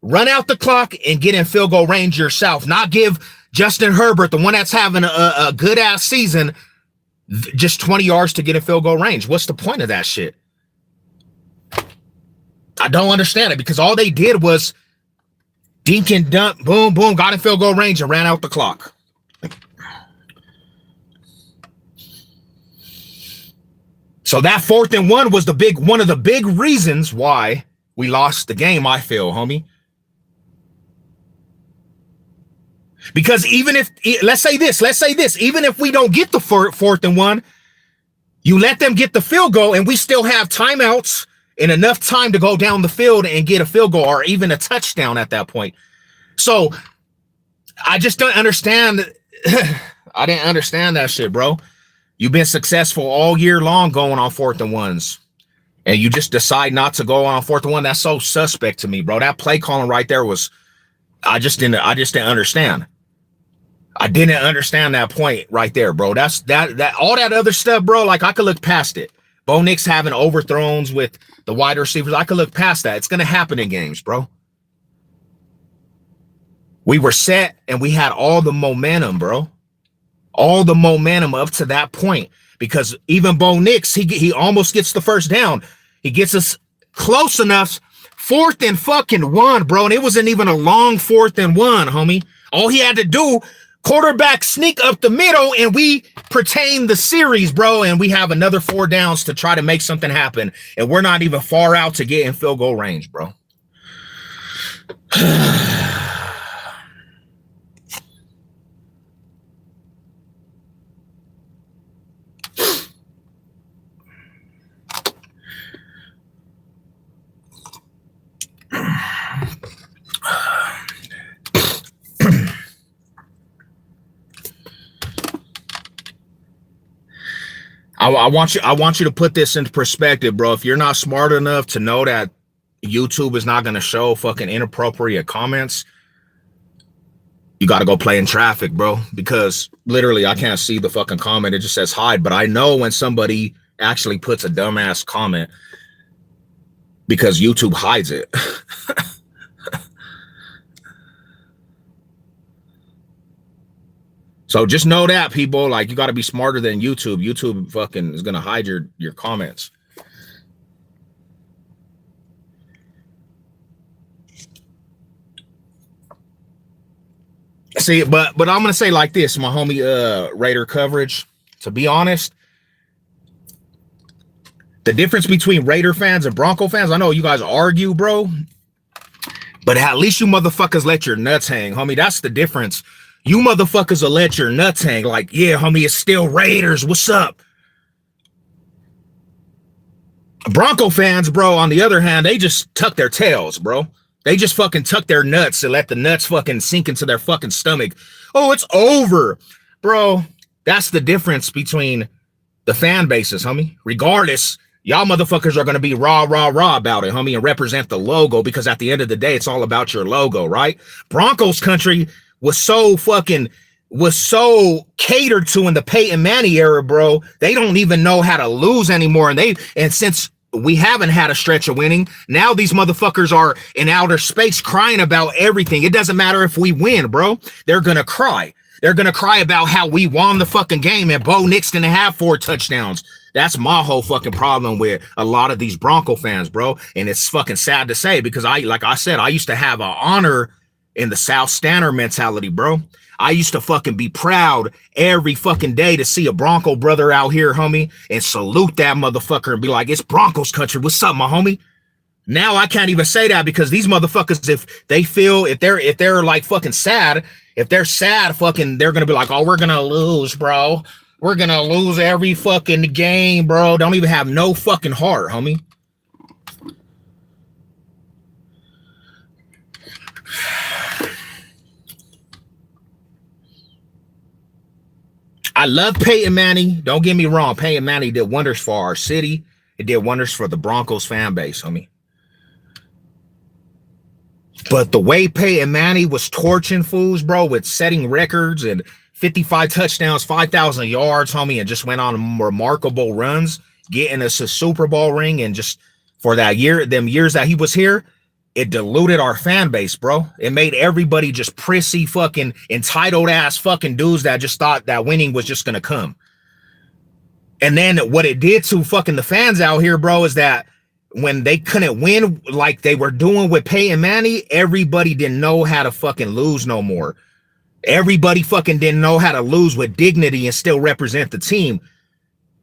A: run out the clock, and get in field goal range yourself. Not give Justin Herbert, the one that's having a good-ass season, just 20 yards to get in field goal range. What's the point of that shit? I don't understand it, because all they did was dink and dunk, boom, boom, got in field goal range and ran out the clock. So that 4th and 1 was one of the big reasons why we lost the game, I feel, homie. Because even if, let's say this, even if we don't get the 4th and 1, you let them get the field goal and we still have timeouts and enough time to go down the field and get a field goal or even a touchdown at that point. So I just don't understand. I didn't understand that shit, bro. You've been successful all year long going on 4th and 1s, and you just decide not to go on 4th and 1. That's so suspect to me, bro. That play calling right there was, I just didn't understand. I didn't understand that point right there, bro. That's that all that other stuff, bro. Like, I could look past it. Bo Nix having overthrows with the wide receivers, I could look past that. It's gonna happen in games, bro. We were set and we had all the momentum, bro. All the momentum up to that point, because even Bo Nix, he almost gets the first down. He gets us close enough. 4th and fucking 1, bro. And it wasn't even a long 4th and 1, homie. All he had to do, quarterback sneak up the middle, and we pertain the series, bro. And we have another 4 downs to try to make something happen. And we're not even far out to get in field goal range, bro. I want you to put this into perspective, bro. If you're not smart enough to know that YouTube is not going to show fucking inappropriate comments, you got to go play in traffic, bro, because literally I can't see the fucking comment. It just says hide, but I know when somebody actually puts a dumbass comment because YouTube hides it. So just know that, people, like, you got to be smarter than YouTube. YouTube fucking is going to hide your comments. See, but I'm going to say like this, my homie, Raider coverage, to be honest, the difference between Raider fans and Bronco fans, I know you guys argue, bro, but at least you motherfuckers let your nuts hang, homie. That's the difference. You motherfuckers will let your nuts hang like, yeah, homie, it's still Raiders. What's up? Bronco fans, bro, on the other hand, they just tuck their tails, bro. They just fucking tuck their nuts and let the nuts fucking sink into their fucking stomach. Oh, it's over. Bro, that's the difference between the fan bases, homie. Regardless, y'all motherfuckers are going to be rah, rah, rah about it, homie, and represent the logo, because at the end of the day, it's all about your logo, right? Broncos country was so catered to in the Peyton Manning era, bro. They don't even know how to lose anymore. And since we haven't had a stretch of winning, now these motherfuckers are in outer space crying about everything. It doesn't matter if we win, bro. They're gonna cry. They're gonna cry about how we won the fucking game and Bo Nix didn't have 4 touchdowns. That's my whole fucking problem with a lot of these Bronco fans, bro. And it's fucking sad to say, because like I said, I used to have an honor in the South Standard mentality, bro. I used to fucking be proud every fucking day to see a Bronco brother out here, homie, and salute that motherfucker and be like, it's Broncos country. What's up, my homie? Now I can't even say that, because these motherfuckers, if they're like fucking sad, if they're sad, fucking, they're gonna be like, oh, we're gonna lose, bro. We're gonna lose every fucking game, bro. Don't even have no fucking heart, homie. I love Peyton Manning. Don't get me wrong. Peyton Manning did wonders for our city. It did wonders for the Broncos fan base, homie. But the way Peyton Manning was torching fools, bro, with setting records and 55 touchdowns, 5,000 yards, homie, and just went on remarkable runs, getting us a Super Bowl ring, and just for that year, them years that he was here, it diluted our fan base, bro. It made everybody just prissy, fucking entitled ass fucking dudes that just thought that winning was just gonna come. And then what it did to fucking the fans out here, bro, is that when they couldn't win like they were doing with Peyton Manning, everybody didn't know how to fucking lose no more. Everybody fucking didn't know how to lose with dignity and still represent the team.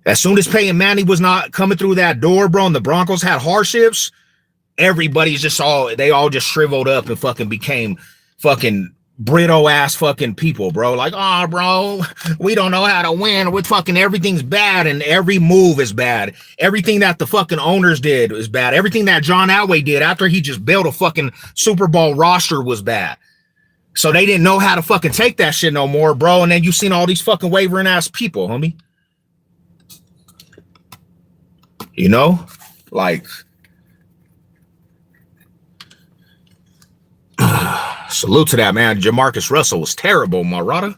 A: As soon as Peyton Manning was not coming through that door, bro, and the Broncos had hardships, everybody's just they all just shriveled up and fucking became fucking brittle ass fucking people, bro. Like, oh, bro, we don't know how to win. With fucking everything's bad and every move is bad. Everything that the fucking owners did is bad. Everything that John Elway did after he just built a fucking Super Bowl roster was bad. So they didn't know how to fucking take that shit no more, bro. And then you seen all these fucking wavering ass people, homie. You know, like. Salute to that, man. Jamarcus Russell was terrible, Marada.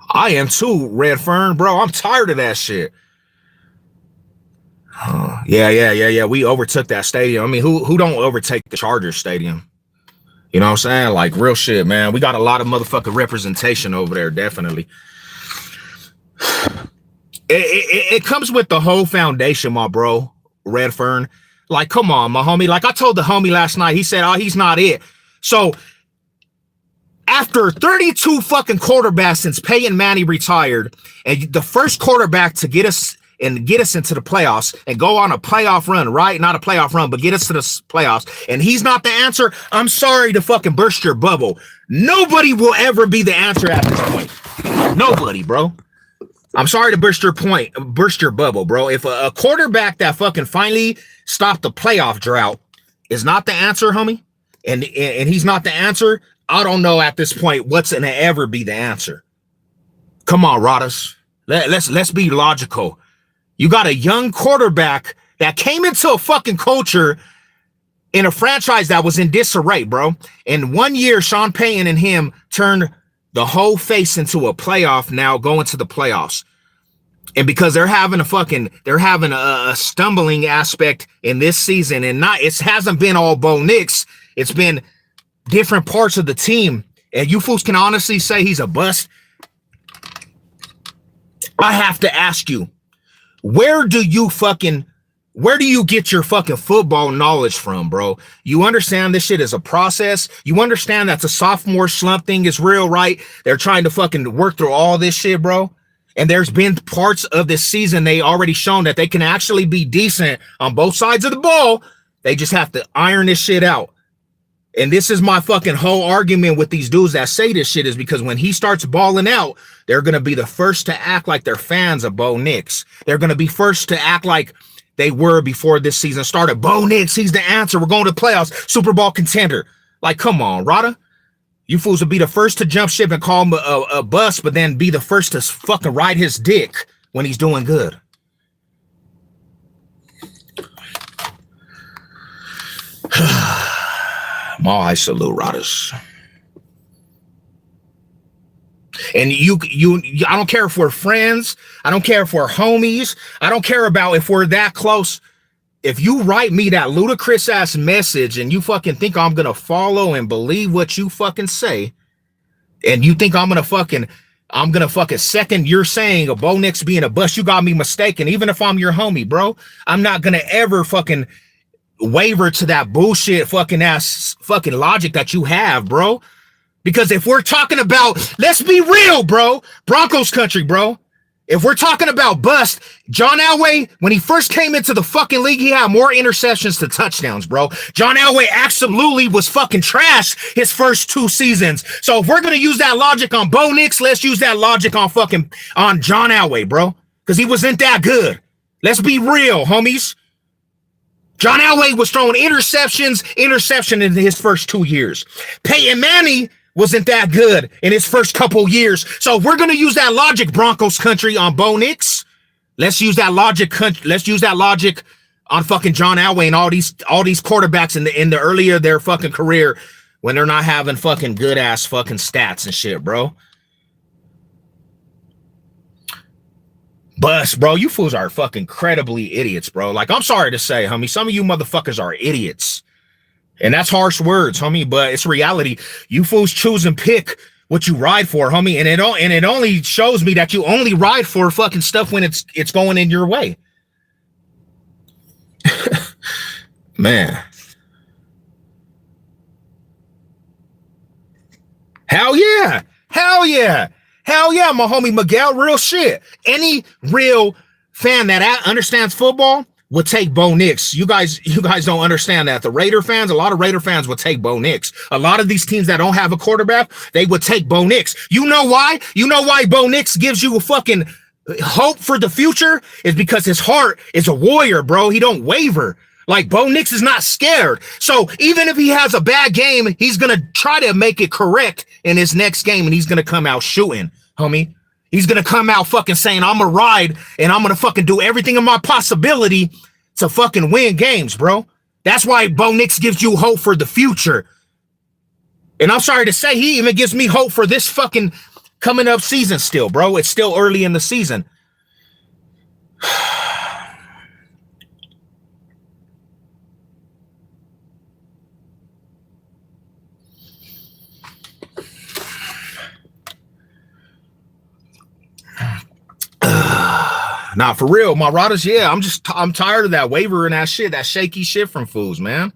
A: I am too, Red Fern, bro. I'm tired of that shit. Yeah. We overtook that stadium. I mean, who don't overtake the Chargers stadium? You know what I'm saying? Like, real shit, man. We got a lot of motherfucking representation over there, definitely. It comes with the whole foundation, my bro, Redfern. Like, come on, my homie. Like, I told the homie last night, he said, oh, he's not it. So, after 32 fucking quarterbacks since Peyton Manning retired, and the first quarterback to get us into the playoffs and go on a playoff run, right? Not a playoff run, but get us to the playoffs, and he's not the answer, I'm sorry to fucking burst your bubble. Nobody will ever be the answer at this point. Nobody, bro. I'm sorry to burst your bubble, bro. If a quarterback that fucking finally stopped the playoff drought is not the answer, homie, and he's not the answer, I don't know at this point what's gonna ever be the answer. Come on, Rodas. Let's be logical. You got a young quarterback that came into a fucking culture in a franchise that was in disarray, bro. In 1 year, Sean Payton and him turned the whole face into a playoff, now going to the playoffs. And because they're having a stumbling aspect in this season, and it hasn't been all Bo Nix, it's been different parts of the team. And you fools can honestly say he's a bust. I have to ask you, where do you get your fucking football knowledge from, bro? You understand this shit is a process. You understand that the sophomore slump thing is real, right? They're trying to fucking work through all this shit, bro. And there's been parts of this season they already shown that they can actually be decent on both sides of the ball. They just have to iron this shit out. And this is my fucking whole argument with these dudes that say this shit, is because when he starts balling out, they're going to be the first to act like they're fans of Bo Nix. They're going to be first to act like they were before this season started. Bo Nix, he's the answer. We're going to the playoffs, Super Bowl contender. Like, come on, Rada. You fools will be the first to jump ship and call him a bust, but then be the first to fucking ride his dick when he's doing good. My salute, Radas. And I don't care if we're friends. I don't care if we're homies. I don't care about if we're that close. If you write me that ludicrous ass message and you fucking think I'm gonna follow and believe what you fucking say, and you think I'm gonna fucking second you're saying a Bo Nix being a bust, you got me mistaken. Even if I'm your homie, bro, I'm not gonna ever fucking waver to that bullshit fucking ass fucking logic that you have, bro. Because if we're talking about, let's be real, bro, Broncos country, bro. If we're talking about bust, John Elway, when he first came into the fucking league, he had more interceptions to touchdowns, bro. John Elway absolutely was fucking trash his first 2 seasons. So if we're going to use that logic on Bo Nix, let's use that logic on John Elway, bro. Because he wasn't that good. Let's be real, homies. John Elway was throwing interception in his first 2 years. Peyton Manning wasn't that good in his first couple years. So if we're going to use that logic, Broncos country, on Bo Nix, let's use that logic. Let's use that logic on fucking John Elway and all these quarterbacks in the earlier of their fucking career when they're not having fucking good ass fucking stats and shit, bro. Bust, bro. You fools are fucking incredibly idiots, bro. Like, I'm sorry to say, homie, some of you motherfuckers are idiots. And that's harsh words, homie, but it's reality. You fools choose and pick what you ride for, homie, and it only shows me that you only ride for fucking stuff when it's going in your way. Man. Hell yeah. Hell yeah. Hell yeah, my homie Miguel, real shit. Any real fan that understands football would take Bo Nix. You guys don't understand that. A lot of Raider fans would take Bo Nix. A lot of these teams that don't have a quarterback, they would take Bo Nix. You know why? You know why Bo Nix gives you a fucking hope for the future? Is because his heart is a warrior, bro. He don't waver. Like, Bo Nix is not scared. So even if he has a bad game, he's going to try to make it correct in his next game, and he's going to come out shooting, homie. He's going to come out fucking saying, I'm going to ride, and I'm going to fucking do everything in my possibility to fucking win games, bro. That's why Bo Nix gives you hope for the future. And I'm sorry to say, he even gives me hope for this fucking coming up season still, bro. It's still early in the season. Nah, for real, my riders, yeah, I'm tired of that wavering that shit, that shaky shit from fools, man.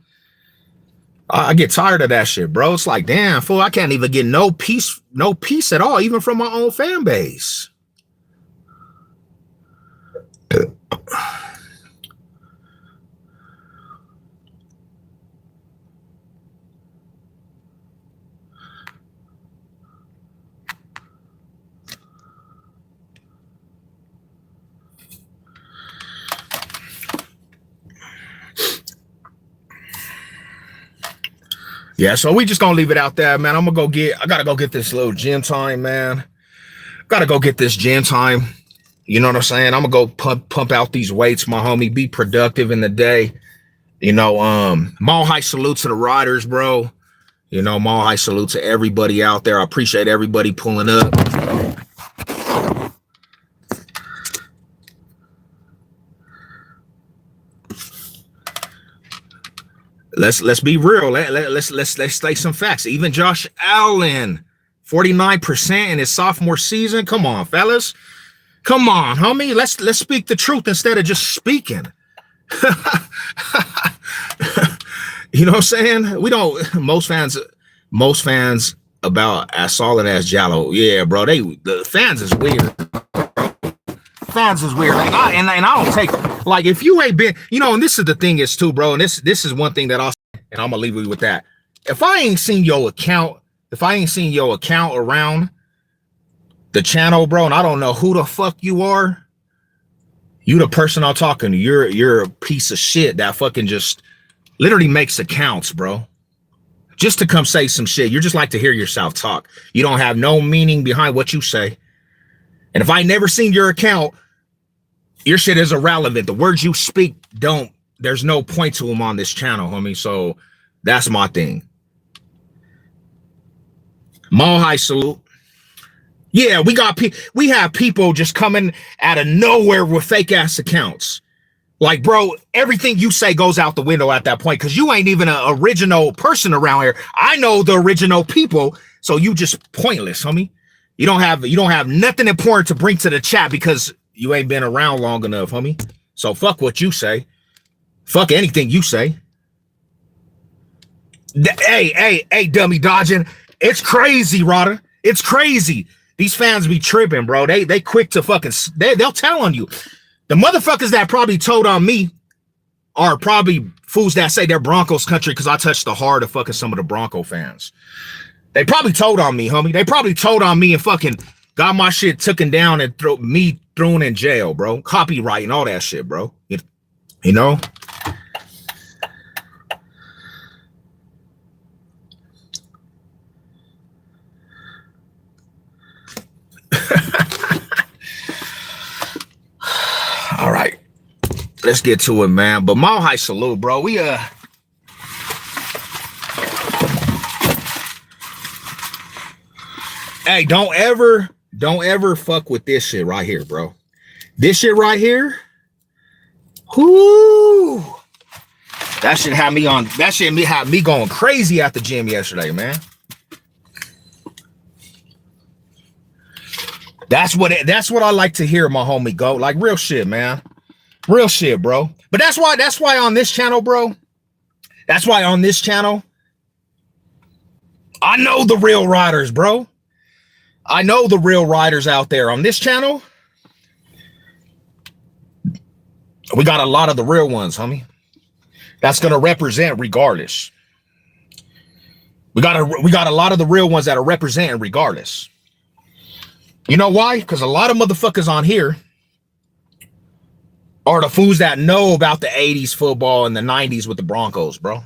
A: I get tired of that shit, bro. It's like, damn, fool, I can't even get no peace at all, even from my own fan base. Yeah, so we just gonna leave it out there, man. I gotta go get this little gym time, man. Gotta go get this gym time. You know what I'm saying? I'm gonna go pump out these weights, my homie. Be productive in the day. You know, mall high salute to the riders, bro. You know, mall high salute to everybody out there. I appreciate everybody pulling up. Let's be real. Let's state some facts. Even Josh Allen, 49% in his sophomore season. Come on, fellas. Come on, homie. Let's speak the truth instead of just speaking. You know what I'm saying? We don't. Most fans about as solid as Jallo. Yeah, bro. The fans is weird. Fans is weird. Like, I don't take, like, if you ain't been, you know, and this is the thing is too, bro. And this is one thing that I'll say, and I'm gonna leave you with that. If I ain't seen your account around the channel, bro, and I don't know who the fuck you are, you the person I'm talking to. You're a piece of shit that fucking just literally makes accounts, bro. Just to come say some shit. You're just like to hear yourself talk. You don't have no meaning behind what you say. And if I never seen your account, your shit is irrelevant. The words you speak there's no point to them on this channel, homie. So that's my thing. Mall high salute. Yeah, we have people just coming out of nowhere with fake ass accounts. Like, bro, everything you say goes out the window at that point because you ain't even an original person around here. I know the original people, so you just pointless, homie. You don't have nothing important to bring to the chat because you ain't been around long enough, homie. So fuck what you say. Fuck anything you say. Hey, dummy dodging. It's crazy, Rodder. It's crazy. These fans be tripping, bro. They quick to fucking, they'll tell on you. The motherfuckers that probably told on me are probably fools that say they're Broncos country because I touched the heart of fucking some of the Bronco fans. They probably told on me, homie. They probably told on me and fucking got my shit taken down and thrown in jail, bro. Copyright and all that shit, bro. You know? All right. Let's get to it, man. But Mile High salute, bro. We hey, don't ever fuck with this shit right here, bro. This shit right here. Whoo. That shit had me going crazy at the gym yesterday, man. That's what I like to hear, my homie go. Like real shit, man. Real shit, bro. But that's why on this channel, bro. That's why on this channel, I know the real riders, bro. I know the real riders out there on this channel. We got a lot of the real ones, homie. That's gonna represent regardless. We got a lot of the real ones that are representing regardless. You know why? Because a lot of motherfuckers on here are the fools that know about the 80s football and the 90s with the Broncos, bro.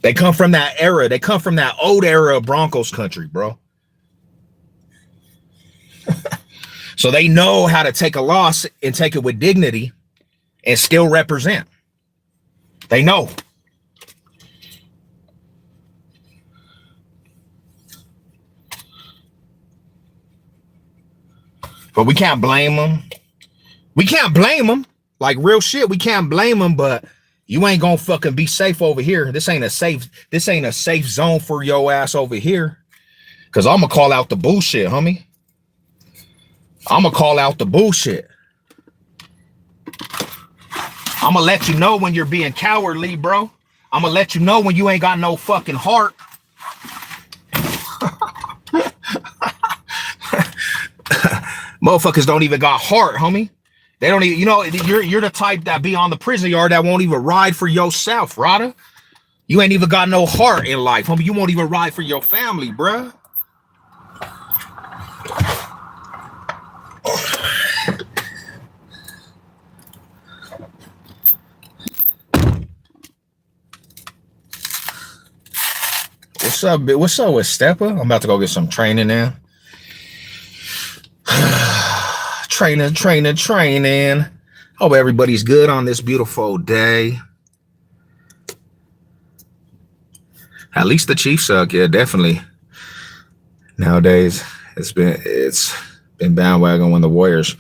A: They come from that era. They come from that old era of Broncos country, bro. So they know how to take a loss and take it with dignity and still represent. They know. But we can't blame them. We can't blame them. Like real shit, we can't blame them, but you ain't gonna fucking be safe over here. This ain't a safe zone for your ass over here. Cause I'm gonna call out the bullshit, homie. I'm gonna call out the bullshit. I'm gonna let you know when you're being cowardly, bro. I'm gonna let you know when you ain't got no fucking heart. Motherfuckers don't even got heart, homie. They don't even, you know, you're the type that be on the prison yard that won't even ride for yourself, Rada. You ain't even got no heart in life, homie. You won't even ride for your family, bruh. What's up with Stepper? I'm about to go get some training now. Training. Hope everybody's good on this beautiful day. At least the Chiefs suck, yeah, definitely. Nowadays, it's been bandwagon when the Warriors.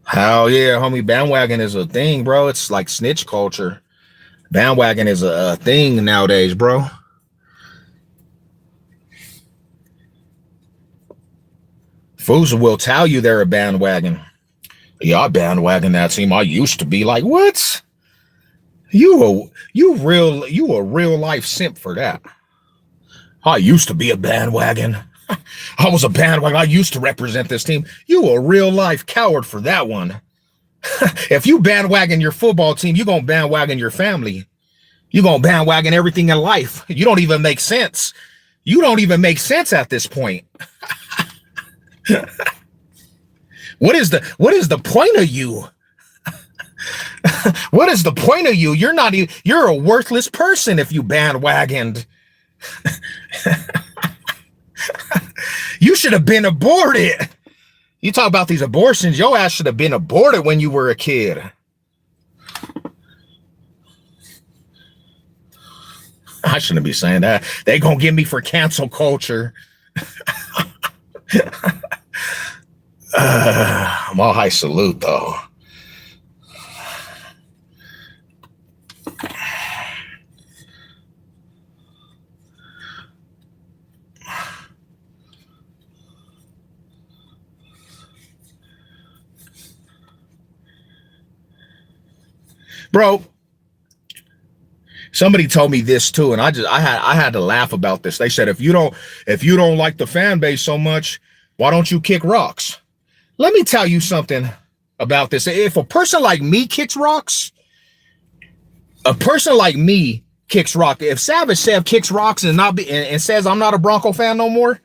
A: Hell yeah, homie, bandwagon is a thing, bro. It's like snitch culture. Bandwagon is a thing nowadays, bro. Fools will tell you they're a bandwagon. Yeah, I bandwagon that team. I used to be like, what? You a real life simp for that. I used to be a bandwagon. I was a bandwagon. I used to represent this team. You a real life coward for that one. If you bandwagon your football team, you gonna bandwagon your family. You gonna bandwagon everything in life. You don't even make sense. You don't even make sense at this point. What is the point of you? What is the point of you? You're a worthless person if you bandwagoned. You should have been aborted. You talk about these abortions, your ass should have been aborted when you were a kid. I shouldn't be saying that. They gonna get me for cancel culture. I'm all high salute though. Bro, somebody told me this too, and I had to laugh about this. They said if you don't like the fan base so much, why don't you kick rocks? Let me tell you something about this. If a person like me kicks rocks, if Savage Sev kicks rocks and says I'm not a Bronco fan no more,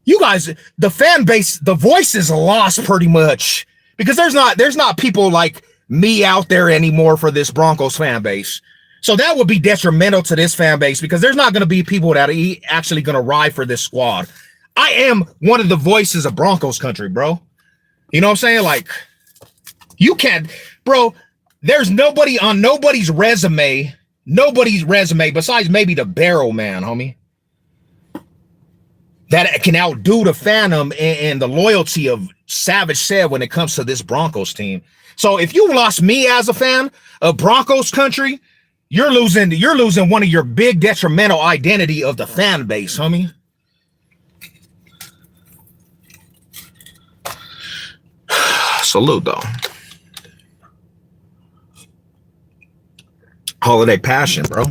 A: you guys, the fan base, the voice is lost pretty much, because there's not people like me out there anymore for this Broncos fan base. So that would be detrimental to this fan base, because there's not going to be people that are actually going to ride for this squad. I am one of the voices of Broncos country, bro. You know what I'm saying? Like, you can't, bro, there's nobody on nobody's resume besides maybe the Barrel Man, homie, that can outdo the Phantom and the loyalty of Savage Sev when it comes to this Broncos team. So if you lost me as a fan of Broncos country, you're losing one of your big detrimental identity of the fan base, homie. Salute, though. Holiday passion, bro.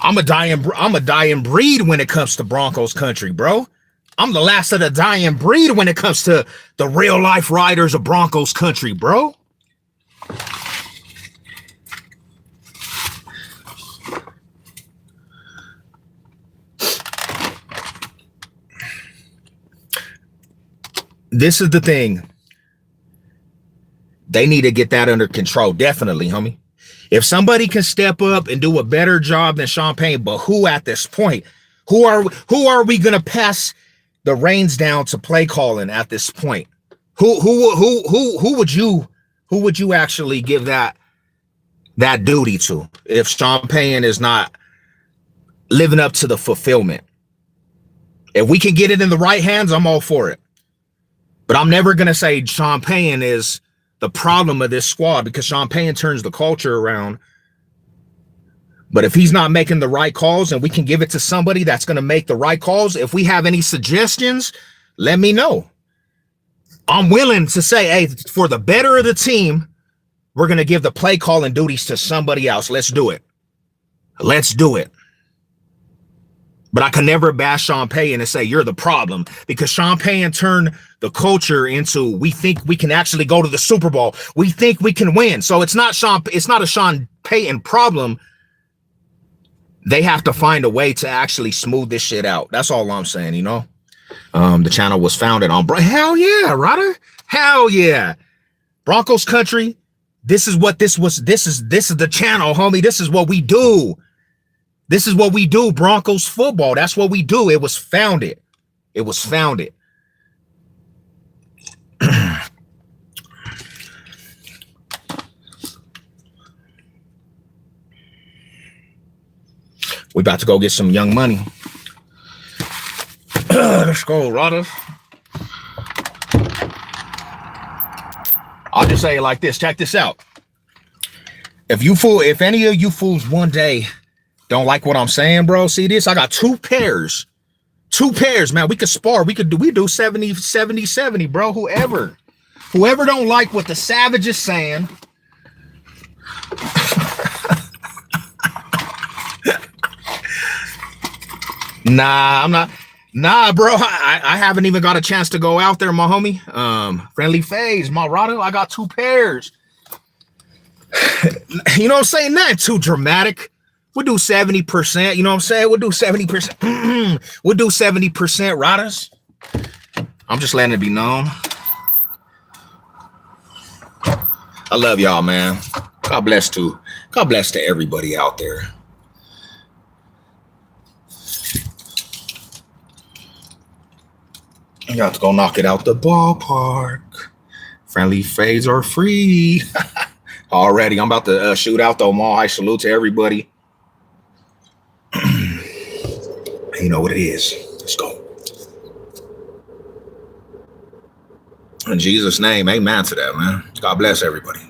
A: I'm a dying breed when it comes to Broncos country, bro. I'm the last of the dying breed when it comes to the real life riders of Broncos country, bro. This is the thing. They need to get that under control. Definitely, homie. If somebody can step up and do a better job than Sean Payton, but who at this point? Who are we gonna pass the reins down to play calling at this point? Who would you actually give that duty to if Sean Payton is not living up to the fulfillment? If we can get it in the right hands, I'm all for it. But I'm never gonna say Sean Payton is the problem of this squad, because Sean Payton turns the culture around. But if he's not making the right calls and we can give it to somebody that's going to make the right calls, if we have any suggestions, let me know. I'm willing to say, hey, for the better of the team, we're going to give the play calling duties to somebody else. Let's do it. Let's do it. But I can never bash Sean Payton and say you're the problem, because Sean Payton turned the culture into, we think we can actually go to the Super Bowl. We think we can win. So it's not a Sean Payton problem. They have to find a way to actually smooth this shit out. That's all I'm saying, you know? The channel was founded on, hell yeah, Ryder. Hell yeah. Broncos country. This is the channel, homie. This is what we do. This is what we do, Broncos football. That's what we do. It was founded. It was founded. We about to go get some Young Money. Let's go, Ryder. I'll just say it like this. Check this out. If any of you fools one day don't like what I'm saying, bro, see this? I got two pairs. Two pairs, man. We could spar. We do 70, bro. Whoever don't like what the Savage is saying. Nah, I'm not. Nah, bro. I haven't even got a chance to go out there, my homie. Friendly Phase, my Rado. I got two pairs. You know what I'm saying? Not too dramatic. We'll do 70%. You know what I'm saying? We'll do 70%. We'll do 70% Radas. I'm just letting it be known. I love y'all, man. God bless to everybody out there. You have to go knock it out the ballpark. Friendly Fades are free. Already, I'm about to shoot out though. Mall high salute to everybody. You know what it is. Let's go. In Jesus' name, amen to that, man. God bless everybody.